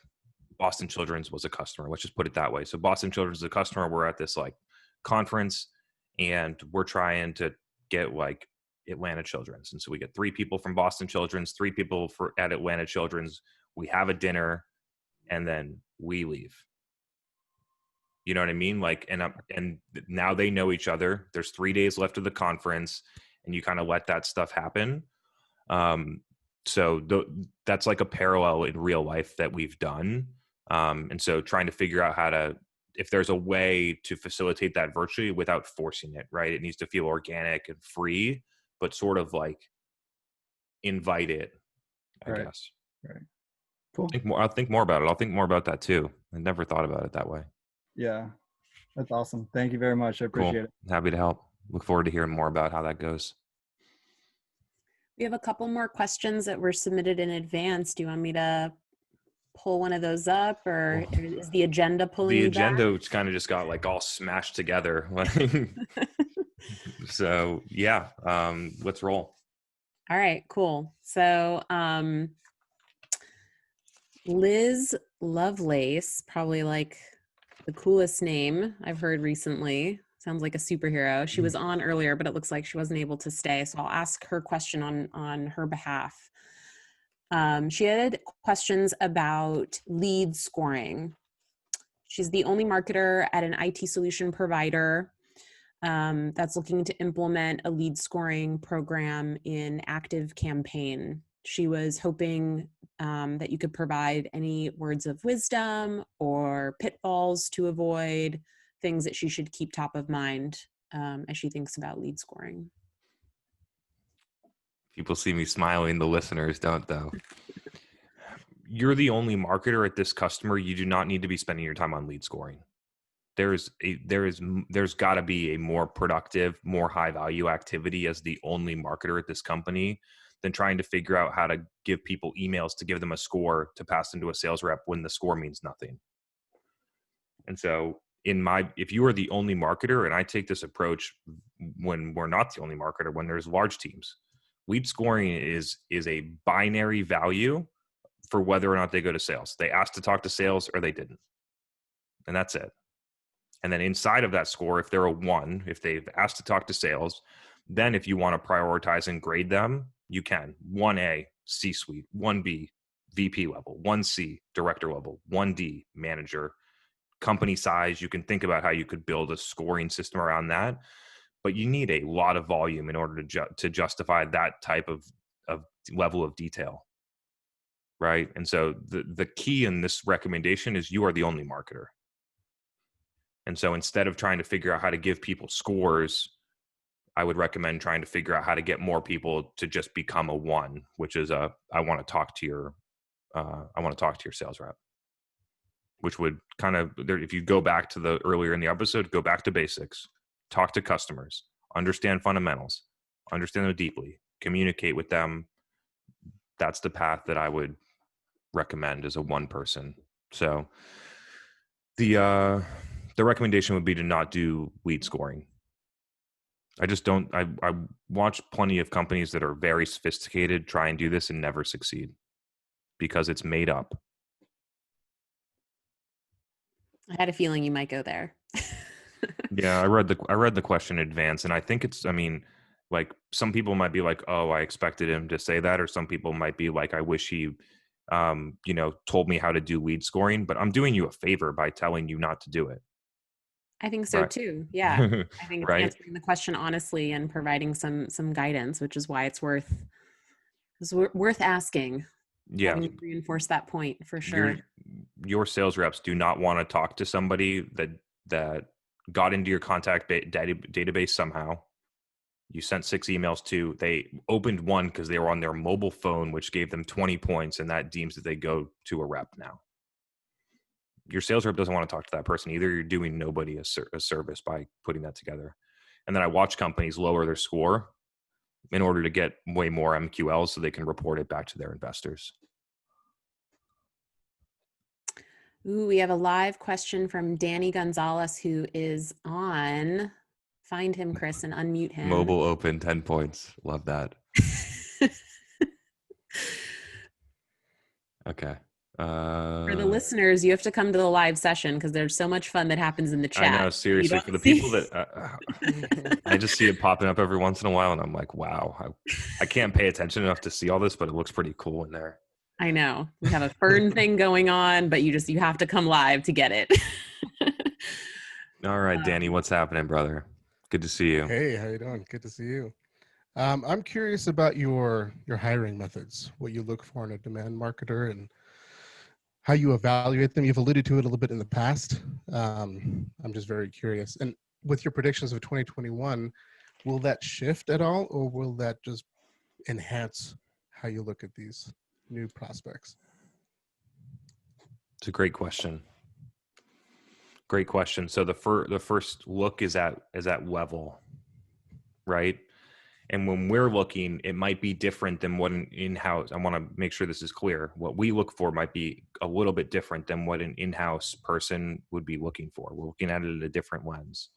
Boston Children's was a customer. Let's just put it that way. So Boston Children's is a customer. We're at this like conference and we're trying to get like Atlanta Children's. And so we get 3 people from Boston Children's, 3 people at Atlanta Children's. We have a dinner and then we leave. You know what I mean? Like, and now they know each other. There's 3 days left of the conference and you kind of let that stuff happen. So that's like a parallel in real life that we've done. And so trying to figure out if there's a way to facilitate that virtually without forcing it, right? It needs to feel organic and free, but sort of like invite it, I guess. Right. Cool. I'll think more about it. I'll think more about that too. I never thought about it that way. Yeah, that's awesome. Thank you very much. I appreciate it. Happy to help. Look forward to hearing more about how that goes. We have a couple more questions that were submitted in advance. Do you want me to pull one of those up, or is the agenda pulling you back? The agenda kind of just got like all smashed together. So yeah, let's roll. All right, cool. So Liz Lovelace, probably like the coolest name I've heard recently. Sounds like a superhero. She was on earlier, but it looks like she wasn't able to stay. So I'll ask her question on her behalf. She had questions about lead scoring. She's the only marketer at an IT solution provider that's looking to implement a lead scoring program in ActiveCampaign. She was hoping that you could provide any words of wisdom or pitfalls to avoid, things that she should keep top of mind as she thinks about lead scoring. People see me smiling, the listeners don't though. You're the only marketer at this customer. You do not need to be spending your time on lead scoring. There's got to be a more productive, more high value activity as the only marketer at this company than trying to figure out how to give people emails to give them a score to pass them to a sales rep when the score means nothing. And so if you are the only marketer, and I take this approach when we're not the only marketer, when there's large teams, lead scoring is a binary value for whether or not they go to sales. They asked to talk to sales or they didn't. And that's it. And then inside of that score, if they're a 1, if they've asked to talk to sales, then if you want to prioritize and grade them, you can. 1A, C-suite, 1B, VP level, 1C, director level, 1D, manager, company size. You can think about how you could build a scoring system around that, but you need a lot of volume in order to justify that type of level of detail, right? And so the key in this recommendation is you are the only marketer. And so instead of trying to figure out how to give people scores, I would recommend trying to figure out how to get more people to just become a 1, which is I want to talk to your sales rep, which would kind of, if you go back to the earlier in the episode, go back to basics, talk to customers, understand fundamentals, understand them deeply, communicate with them. That's the path that I would recommend as a 1 person. So the recommendation would be to not do lead scoring. I just don't, I watch plenty of companies that are very sophisticated try and do this and never succeed because it's made up. I had a feeling you might go there. Yeah, I read the question in advance, and I think it's, I mean, like some people might be like, oh, I expected him to say that, or some people might be like, I wish he told me how to do lead scoring, but I'm doing you a favor by telling you not to do it. I think so too. Yeah. I think it's right? Answering the question honestly and providing some guidance, which is why it's worth asking. Yeah. Having to reinforce that point for sure. Your sales reps do not want to talk to somebody that got into your contact database somehow. You sent 6 emails to, they opened 1 because they were on their mobile phone, which gave them 20 points, and that deems that they go to a rep now. Your sales rep doesn't want to talk to that person either. You're doing nobody a service by putting that together. And then I watch companies lower their score in order to get way more MQLs so they can report it back to their investors. Ooh, we have a live question from Danny Gonzalez, who is on. Find him, Chris, and unmute him. Mobile open, 10 points. Love that. Okay. For the listeners, you have to come to the live session because there's so much fun that happens in the chat. I know, seriously. For the people that I just see it popping up every once in a while, and I'm like, wow, I can't pay attention enough to see all this, but it looks pretty cool in there. I know. We have a fern thing going on, but you have to come live to get it. All right, Danny, what's happening, brother? Good to see you. Hey, how you doing? Good to see you. I'm curious about your hiring methods, what you look for in a demand marketer and how you evaluate them. You've alluded to it a little bit in the past. I'm just very curious. And with your predictions of 2021, will that shift at all, or will that just enhance how you look at these new prospects? It's a great question. Great question. So the first look is at level, right? And when we're looking, it might be different than what an in-house, I want to make sure this is clear. What we look for might be a little bit different than what an in-house person would be looking for. We're looking at it at a different lens.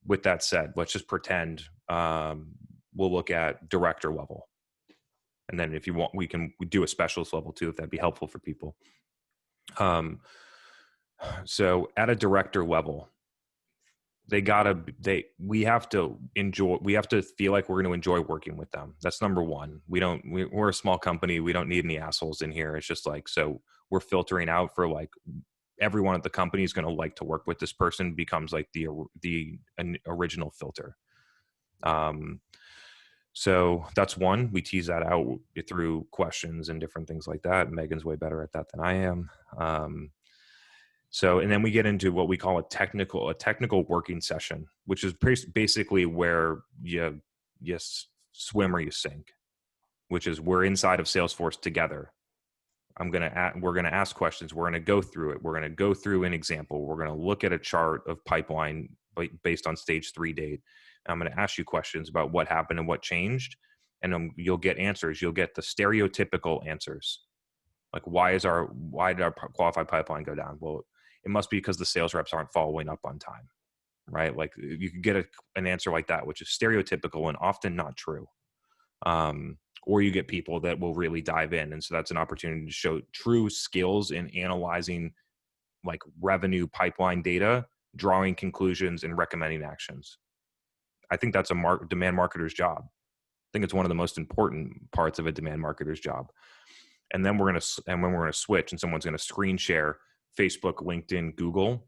With that said, let's just pretend we'll look at director level. And then if you want, we do a specialist level too, if that'd be helpful for people. So at a director level, we have to feel like we're going to enjoy working with them. That's number one. We're a small company. We don't need any assholes in here. It's just like, so we're filtering out for like everyone at the company is going to like to work with this person becomes like the original filter. So that's one. We tease that out through questions and different things like that. Megan's way better at that than I am. So, and then we get into what we call a technical working session, which is basically where you swim or you sink, which is we're inside of Salesforce together. We're going to ask questions. We're going to go through it. We're going to go through an example. We're going to look at a chart of pipeline based on stage 3 date. I'm going to ask you questions about what happened and what changed. And you'll get answers. You'll get the stereotypical answers. Like why did our qualified pipeline go down? Well, it must be because the sales reps aren't following up on time, right? Like you could get an answer like that, which is stereotypical and often not true. Or you get people that will really dive in. And so that's an opportunity to show true skills in analyzing like revenue pipeline data, drawing conclusions and recommending actions. I think that's a demand marketer's job. I think it's one of the most important parts of a demand marketer's job. And then we're going to switch and someone's going to screen share Facebook, LinkedIn, Google,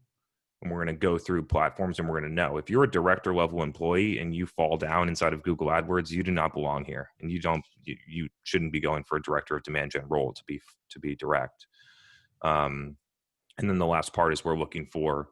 and we're going to go through platforms and we're going to know if you're a director level employee and you fall down inside of Google AdWords, you do not belong here, and you shouldn't be going for a director of demand gen role to be direct. And then the last part is we're looking for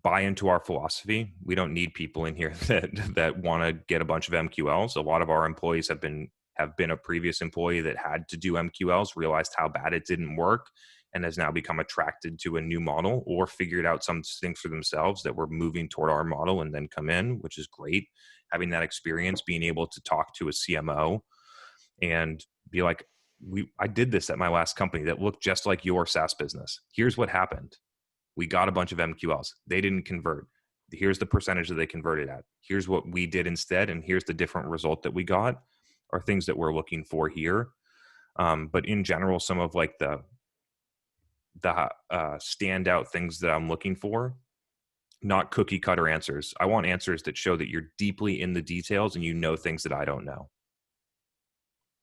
buy into our philosophy. We don't need people in here that want to get a bunch of MQLs. A lot of our employees have been a previous employee that had to do MQLs, realized how bad it didn't work, and has now become attracted to a new model or figured out some things for themselves that we're moving toward our model and then come in, which is great. Having that experience, being able to talk to a CMO and be like, I did this at my last company that looked just like your SaaS business. Here's what happened. We got a bunch of MQLs. They didn't convert. Here's the percentage that they converted at. Here's what we did instead. And here's the different result that we got, are things that we're looking for here. But in general, some of like the standout things that I'm looking for, not cookie cutter answers. I want answers that show that you're deeply in the details and you know things that I don't know.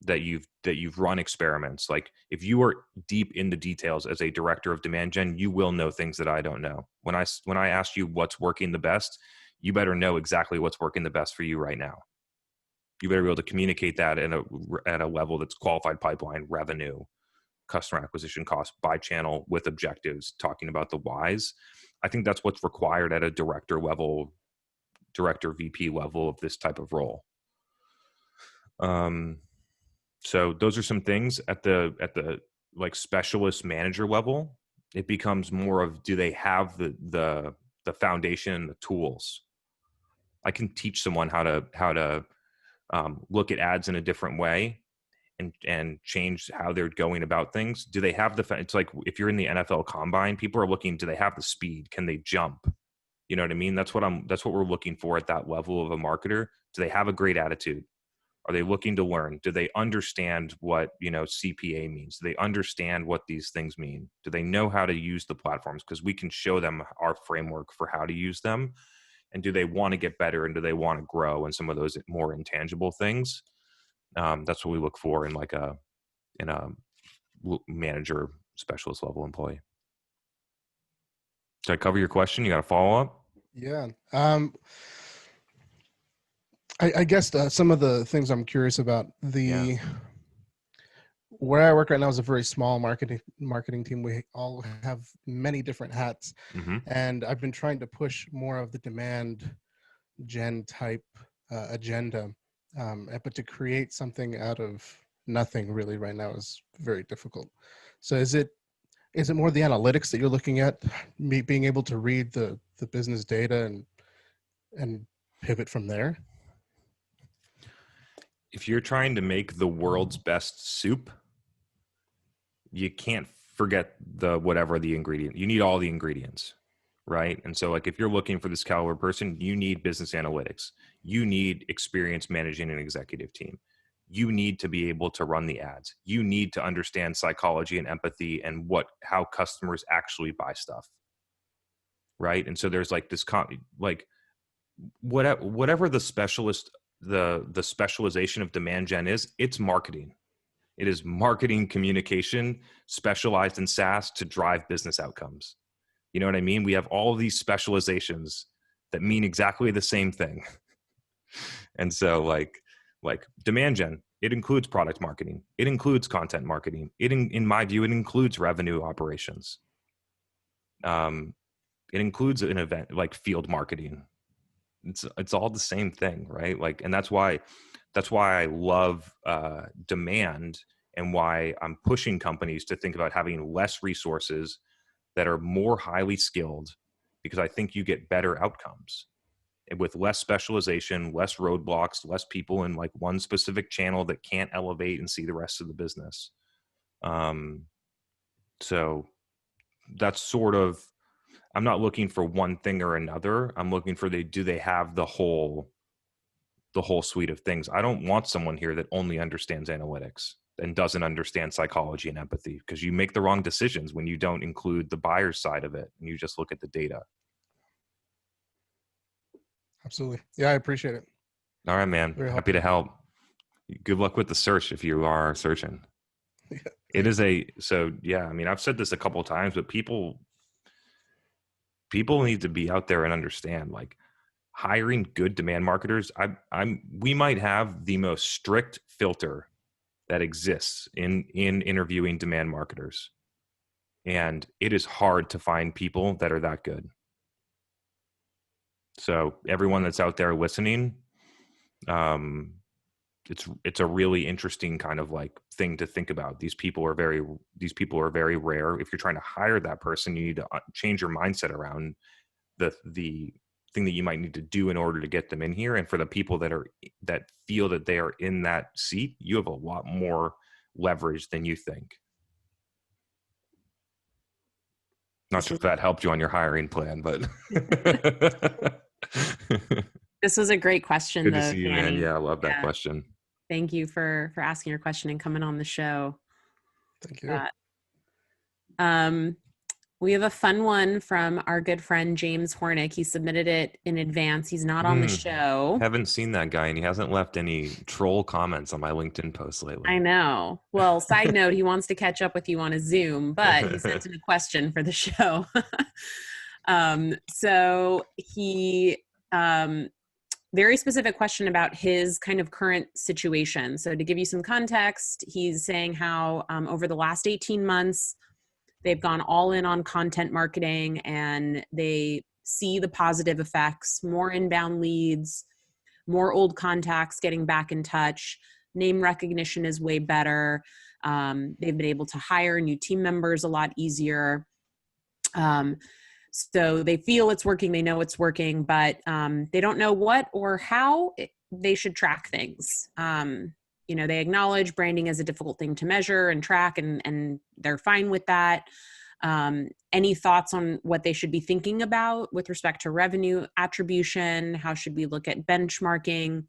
That you've run experiments. Like if you are deep in the details as a director of demand gen, you will know things that I don't know. When I ask you what's working the best, you better know exactly what's working the best for you right now. You better be able to communicate that at a level that's qualified pipeline, revenue, customer acquisition cost by channel with objectives, talking about the whys. I think that's what's required at a director VP level of this type of role. So those are some things at the like specialist manager level. It becomes more of, do they have the foundation and the tools? I can teach someone how to look at ads in a different way and change how they're going about things. Do they have it's like if you're in the NFL combine, people are looking, do they have the speed? Can they jump? You know what I mean? That's what we're looking for at that level of a marketer. Do they have a great attitude? Are they looking to learn? Do they understand what, CPA means? Do they understand what these things mean? Do they know how to use the platforms? Because we can show them our framework for how to use them. And do they want to get better? And do they want to grow? And some of those more intangible things. That's what we look for in a manager specialist level employee. Did I cover your question? You got a follow up? Yeah. I guess some of the things I'm curious about, where I work right now is a very small marketing team. We all have many different hats, and I've been trying to push more of the demand gen type agenda, but to create something out of nothing really right now is very difficult. So is it more the analytics that you're looking at, being able to read the business data and pivot from there? If you're trying to make the world's best soup, you can't forget whatever the ingredient. You need all the ingredients, right? And so like if you're looking for this caliber person, you need business analytics. You need experience managing an executive team. You need to be able to run the ads. You need to understand psychology and empathy and how customers actually buy stuff, right? And so there's like this whatever the specialist, the specialization of demand gen is, it's marketing. It is marketing communication specialized in SaaS to drive business outcomes. You know what I mean? We have all of these specializations that mean exactly the same thing. And so like demand gen, it includes product marketing. It includes content marketing. In my view, it includes revenue operations. It includes an event like field marketing. It's all the same thing, right? Like, and that's why I love demand, and why I'm pushing companies to think about having less resources that are more highly skilled, because I think you get better outcomes and with less specialization, less roadblocks, less people in like one specific channel that can't elevate and see the rest of the business. So that's sort of, I'm not looking for one thing or another. I'm looking for do they have the whole suite of things. I don't want someone here that only understands analytics and doesn't understand psychology and empathy, because you make the wrong decisions when you don't include the buyer's side of it and you just look at the data. Absolutely. Yeah, I appreciate it. All right, man. Happy to help. Good luck with the search if you are searching. Yeah. It is I mean, I've said this a couple of times, but people need to be out there and understand, like, hiring good demand marketers. We might have the most strict filter that exists in interviewing demand marketers. And it is hard to find people that are that good. So everyone that's out there listening, it's a really interesting kind of like thing to think about. These people are very rare. If you're trying to hire that person, you need to change your mindset around the thing that you might need to do in order to get them in here. And for the people that feel that they are in that seat, you have a lot more leverage than you think. Not sure if that helped you on your hiring plan, but this was a great question. Good to see you, man. Yeah, I love that question. Thank you for asking your question and coming on the show. Thank you. We have a fun one from our good friend James Hornick. He submitted it in advance. He's not on the show. Haven't seen that guy, and he hasn't left any troll comments on my LinkedIn posts lately. I know. Well, side note, he wants to catch up with you on a Zoom, but he sent in a question for the show. So he very specific question about his kind of current situation. So to give you some context, he's saying how over the last 18 months, they've gone all in on content marketing and they see the positive effects, more inbound leads, more old contacts getting back in touch. Name recognition is way better. They've been able to hire new team members a lot easier. So they feel it's working, they know it's working, but they don't know what or how they should track things. They acknowledge branding as a difficult thing to measure and track, and they're fine with that. Any thoughts on what they should be thinking about with respect to revenue attribution? How should we look at benchmarking?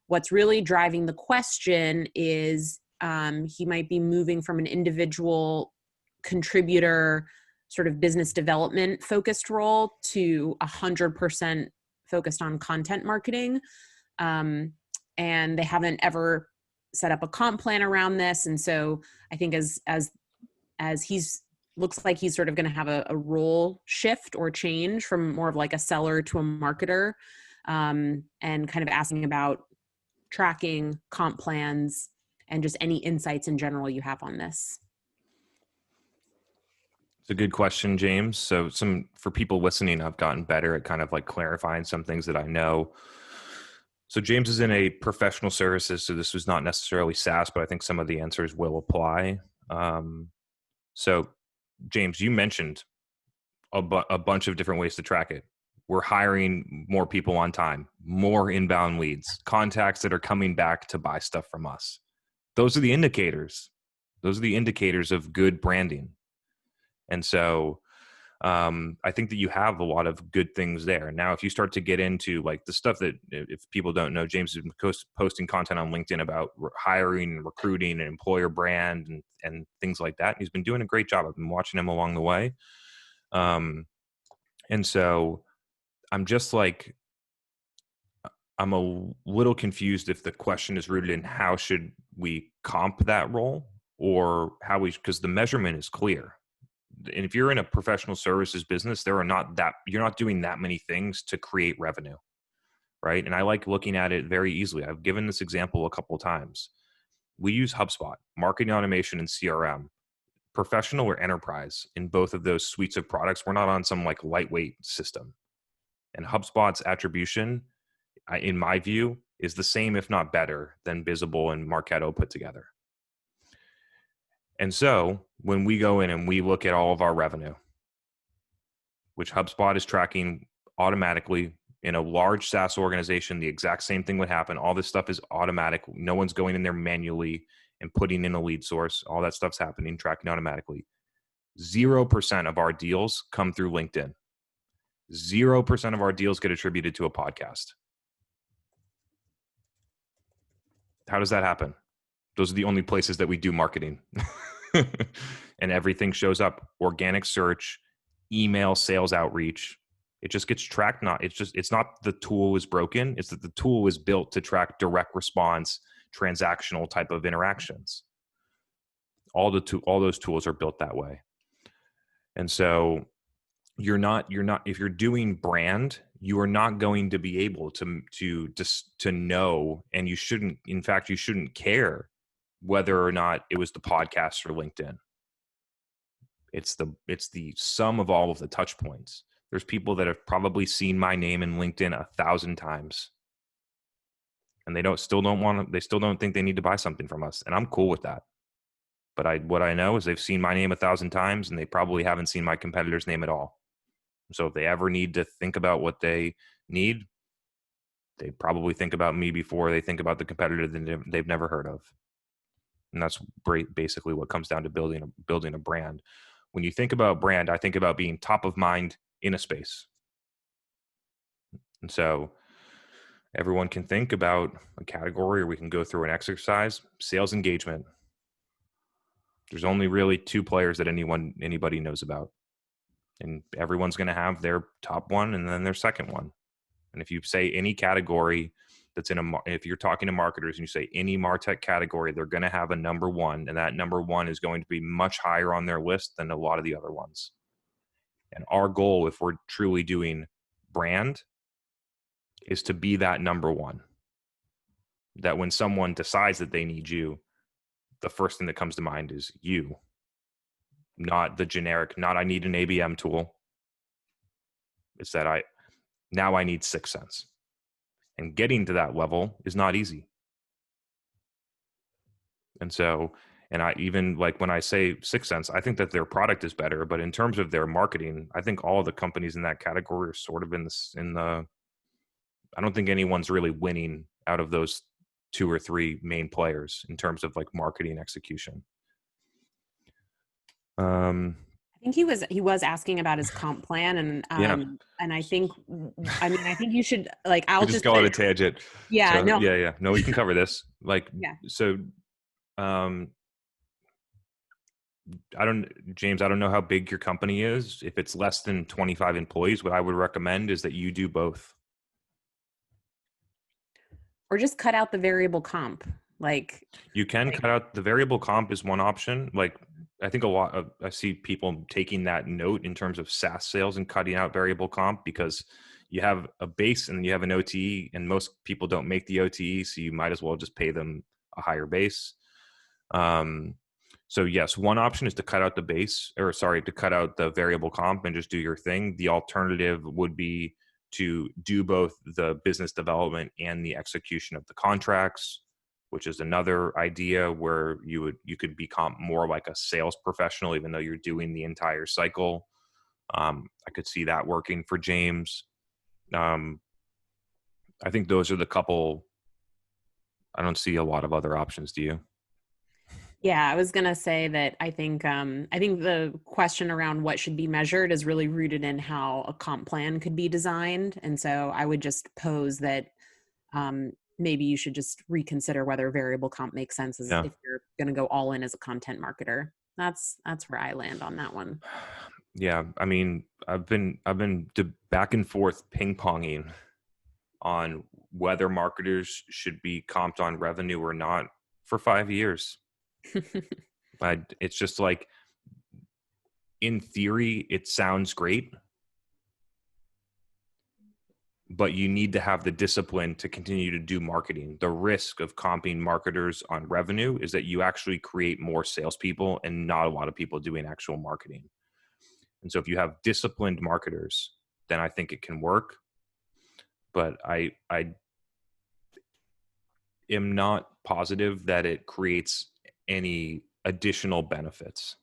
What's really driving the question is he might be moving from an individual contributor sort of business development focused role to 100% focused on content marketing. And they haven't ever set up a comp plan around this. And so I think as he's looks like he's sort of going to have a role shift or change from more of like a seller to a marketer, and kind of asking about tracking, comp plans, and just any insights in general you have on this. It's a good question, James. So for people listening, I've gotten better at kind of like clarifying some things that I know. So James is in a professional services, so this was not necessarily SaaS, but I think some of the answers will apply. So James, you mentioned a bunch of different ways to track it. We're hiring more people on time, more inbound leads, contacts that are coming back to buy stuff from us. Those are the indicators. Those are the indicators of good branding. And so I think that you have a lot of good things there. Now, if you start to get into like the stuff that, if people don't know, James has been posting content on LinkedIn about hiring and recruiting and employer brand and things like that. He's been doing a great job. I've been watching him along the way. And so I'm just like, I'm a little confused if the question is rooted in how should we comp that role, or because the measurement is clear. And if you're in a professional services business, you're not doing that many things to create revenue, right? And I like looking at it very easily. I've given this example a couple of times. We use HubSpot, marketing automation, and CRM, professional or enterprise. In both of those suites of products, we're not on some like lightweight system. And HubSpot's attribution, in my view, is the same, if not better, than Visible and Marketo put together. And so when we go in and we look at all of our revenue, which HubSpot is tracking automatically in a large SaaS organization, the exact same thing would happen. All this stuff is automatic. No one's going in there manually and putting in a lead source. All that stuff's happening, tracking automatically. 0% of our deals come through LinkedIn. 0% of our deals get attributed to a podcast. How does that happen? Those are the only places that we do marketing. And everything shows up. Organic search, email, sales outreach. It just gets tracked. It's not the tool is broken. It's that the tool is built to track direct response, transactional type of interactions. All those tools are built that way. And so if you're doing brand, you are not going to be able to know, and you shouldn't care whether or not it was the podcast or LinkedIn. It's the sum of all of the touch points. There's people that have probably seen my name in LinkedIn 1,000 times, and they still don't think they need to buy something from us. And I'm cool with that. But what I know is they've seen my name 1,000 times, and they probably haven't seen my competitor's name at all. So if they ever need to think about what they need, they probably think about me before they think about the competitor that they've never heard of. And that's basically what comes down to building a brand. When you think about brand, I think about being top of mind in a space. And so everyone can think about a category, or we can go through an exercise. Sales engagement. There's only really 2 players that anybody knows about. And everyone's going to have their top one and then their second one. And if you say any category that's if you're talking to marketers and you say any MarTech category, they're going to have a number one, and that number one is going to be much higher on their list than a lot of the other ones. And our goal, if we're truly doing brand, is to be that number one. That when someone decides that they need you, the first thing that comes to mind is you, not the generic, not I need an ABM tool. It's that I need 6 Sense. And getting to that level is not easy. And so, and I even like when I say 6 Sense, I think that their product is better, but in terms of their marketing, I think all the companies in that category are sort of I don't think anyone's really winning out of those 2 or 3 main players in terms of like marketing execution. I think he was asking about his comp plan, and and I think you should like I'll just go on a tangent. Yeah, so, no, we can cover this. Like, so, James, I don't know how big your company is. If it's less than 25 employees, what I would recommend is that you do both. Or just cut out the variable comp. Like you can cut out the variable comp is one option. Like I think I see people taking that note in terms of SaaS sales and cutting out variable comp, because you have a base and you have an OTE, and most people don't make the OTE, so you might as well just pay them a higher base. So yes, one option is to cut out to cut out the variable comp and just do your thing. The alternative would be to do both the business development and the execution of the contracts, which is another idea where you could become more like a sales professional, even though you're doing the entire cycle. I could see that working for James. I think those are the couple. I don't see a lot of other options. Do you? Yeah, I was going to say that I think the question around what should be measured is really rooted in how a comp plan could be designed. And so I would just pose that maybe you should just reconsider whether variable comp makes sense if you're going to go all in as a content marketer. That's where I land on that one. Yeah, I mean, I've been back and forth ping-ponging on whether marketers should be comped on revenue or not for 5 years. But it's just like, in theory, it sounds great, but you need to have the discipline to continue to do marketing. The risk of comping marketers on revenue is that you actually create more salespeople and not a lot of people doing actual marketing. And so if you have disciplined marketers, then I think it can work. But I am not positive that it creates any additional benefits.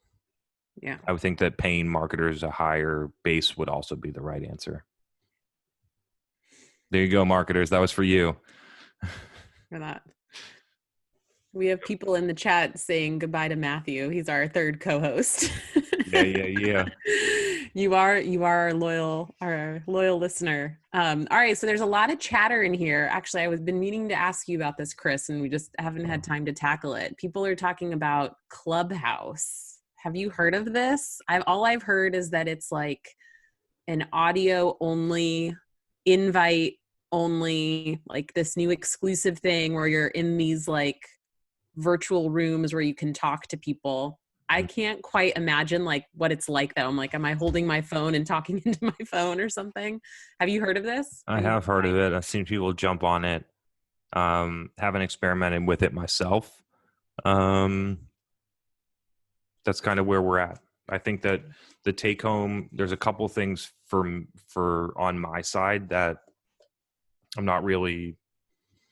Yeah. I would think that paying marketers a higher base would also be the right answer. There you go, marketers. That was for you. For that. We have people in the chat saying goodbye to Matthew. He's our third co-host. Yeah. You are our loyal listener. All right, so there's a lot of chatter in here. Actually, I've been meaning to ask you about this, Chris, and we just haven't had time to tackle it. People are talking about Clubhouse. Have you heard of this? All I've heard is that it's like an audio only, invite only, like this new exclusive thing where you're in these like virtual rooms where you can talk to people. I can't quite imagine like what it's like though. I'm like, am I holding my phone and talking into my phone or something? Have you heard of this? I have heard of it. I've seen people jump on it. Haven't experimented with it myself. That's kind of where we're at. I think that the take home, there's a couple things for on my side that I don't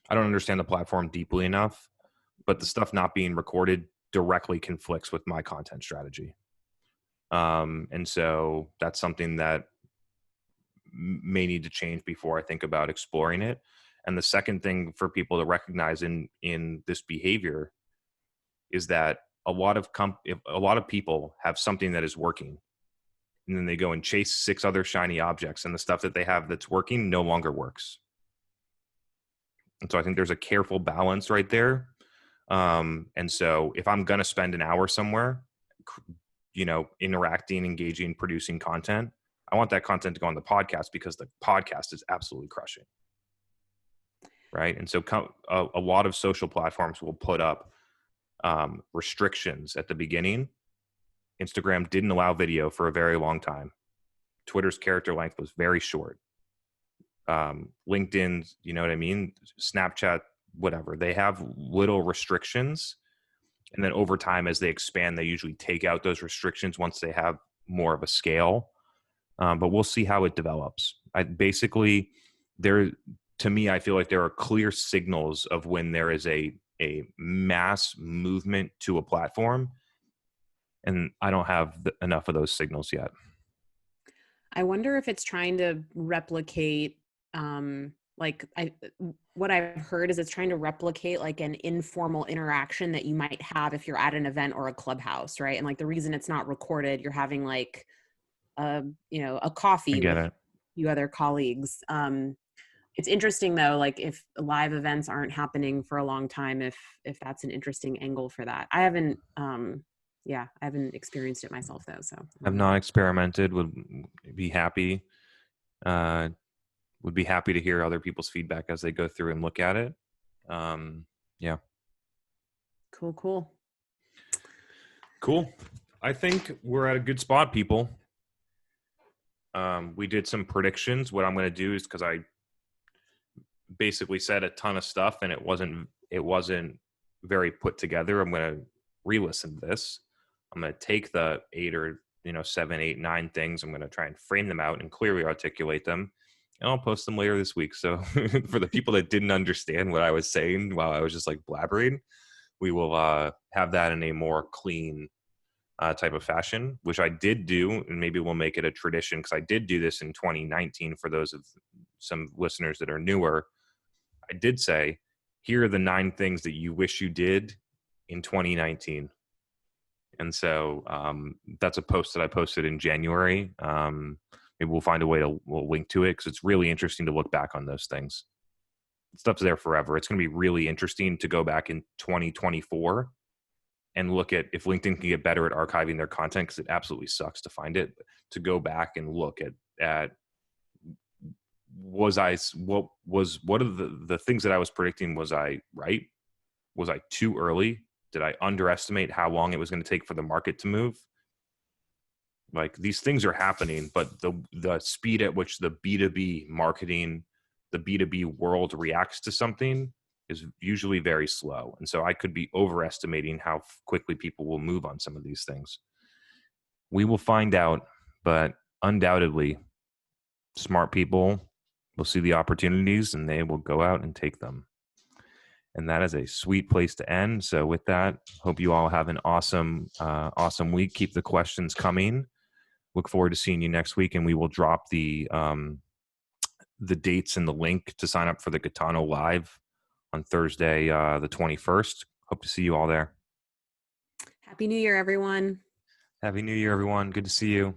understand the platform deeply enough, but the stuff not being recorded directly conflicts with my content strategy. And so that's something that may need to change before I think about exploring it. And the second thing for people to recognize in this behavior is that a lot of people have something that is working, and then they go and chase 6 other shiny objects, and the stuff that they have that's working no longer works. And so I think there's a careful balance right there. And so if I'm going to spend an hour somewhere, interacting, engaging, producing content, I want that content to go on the podcast because the podcast is absolutely crushing. Right. And so a lot of social platforms will put up restrictions at the beginning. Instagram didn't allow video for a very long time. Twitter's character length was very short. LinkedIn, you know what I mean? Snapchat, whatever. They have little restrictions. And then over time, as they expand, they usually take out those restrictions once they have more of a scale. But we'll see how it develops. To me, I feel like there are clear signals of when there is a mass movement to a platform. And I don't have enough of those signals yet. I wonder if it's trying to replicate, what I've heard is it's trying to replicate like an informal interaction that you might have if you're at an event or a clubhouse, right? And like the reason it's not recorded, you're having like a coffee with a few other colleagues. It's interesting though, like if live events aren't happening for a long time, if that's an interesting angle for that. I haven't experienced it myself though. So I've not experimented. Would be happy to hear other people's feedback as they go through and look at it. Yeah. Cool. I think we're at a good spot, people. We did some predictions. What I'm going to do is, because I basically said a ton of stuff and it wasn't very put together, I'm going to re-listen to this. I'm going to take the 8 or 7, 8, 9 things. I'm going to try and frame them out and clearly articulate them. And I'll post them later this week. So for the people that didn't understand what I was saying while I was just like blabbering, we will have that in a more clean type of fashion, which I did do. And maybe we'll make it a tradition, because I did do this in 2019. For those of some listeners that are newer, I did say, here are the 9 things that you wish you did in 2019. And so that's a post that I posted in January. Maybe we'll find a way we'll link to it, because it's really interesting to look back on those things. Stuff's there forever. It's going to be really interesting to go back in 2024 and look at if LinkedIn can get better at archiving their content, because it absolutely sucks to find it. To go back and look at what are the things that I was predicting? Was I right? Was I too early? Did I underestimate how long it was going to take for the market to move? Like, these things are happening, but the speed at which the B2B marketing, the B2B world reacts to something is usually very slow. And so I could be overestimating how quickly people will move on some of these things. We will find out, but undoubtedly, smart people will see the opportunities and they will go out and take them. And that is a sweet place to end. So with that, hope you all have an awesome week. Keep the questions coming. Look forward to seeing you next week, and we will drop the dates and the link to sign up for the Gitano Live on Thursday, the 21st. Hope to see you all there. Happy New Year, everyone. Happy New Year, everyone. Good to see you.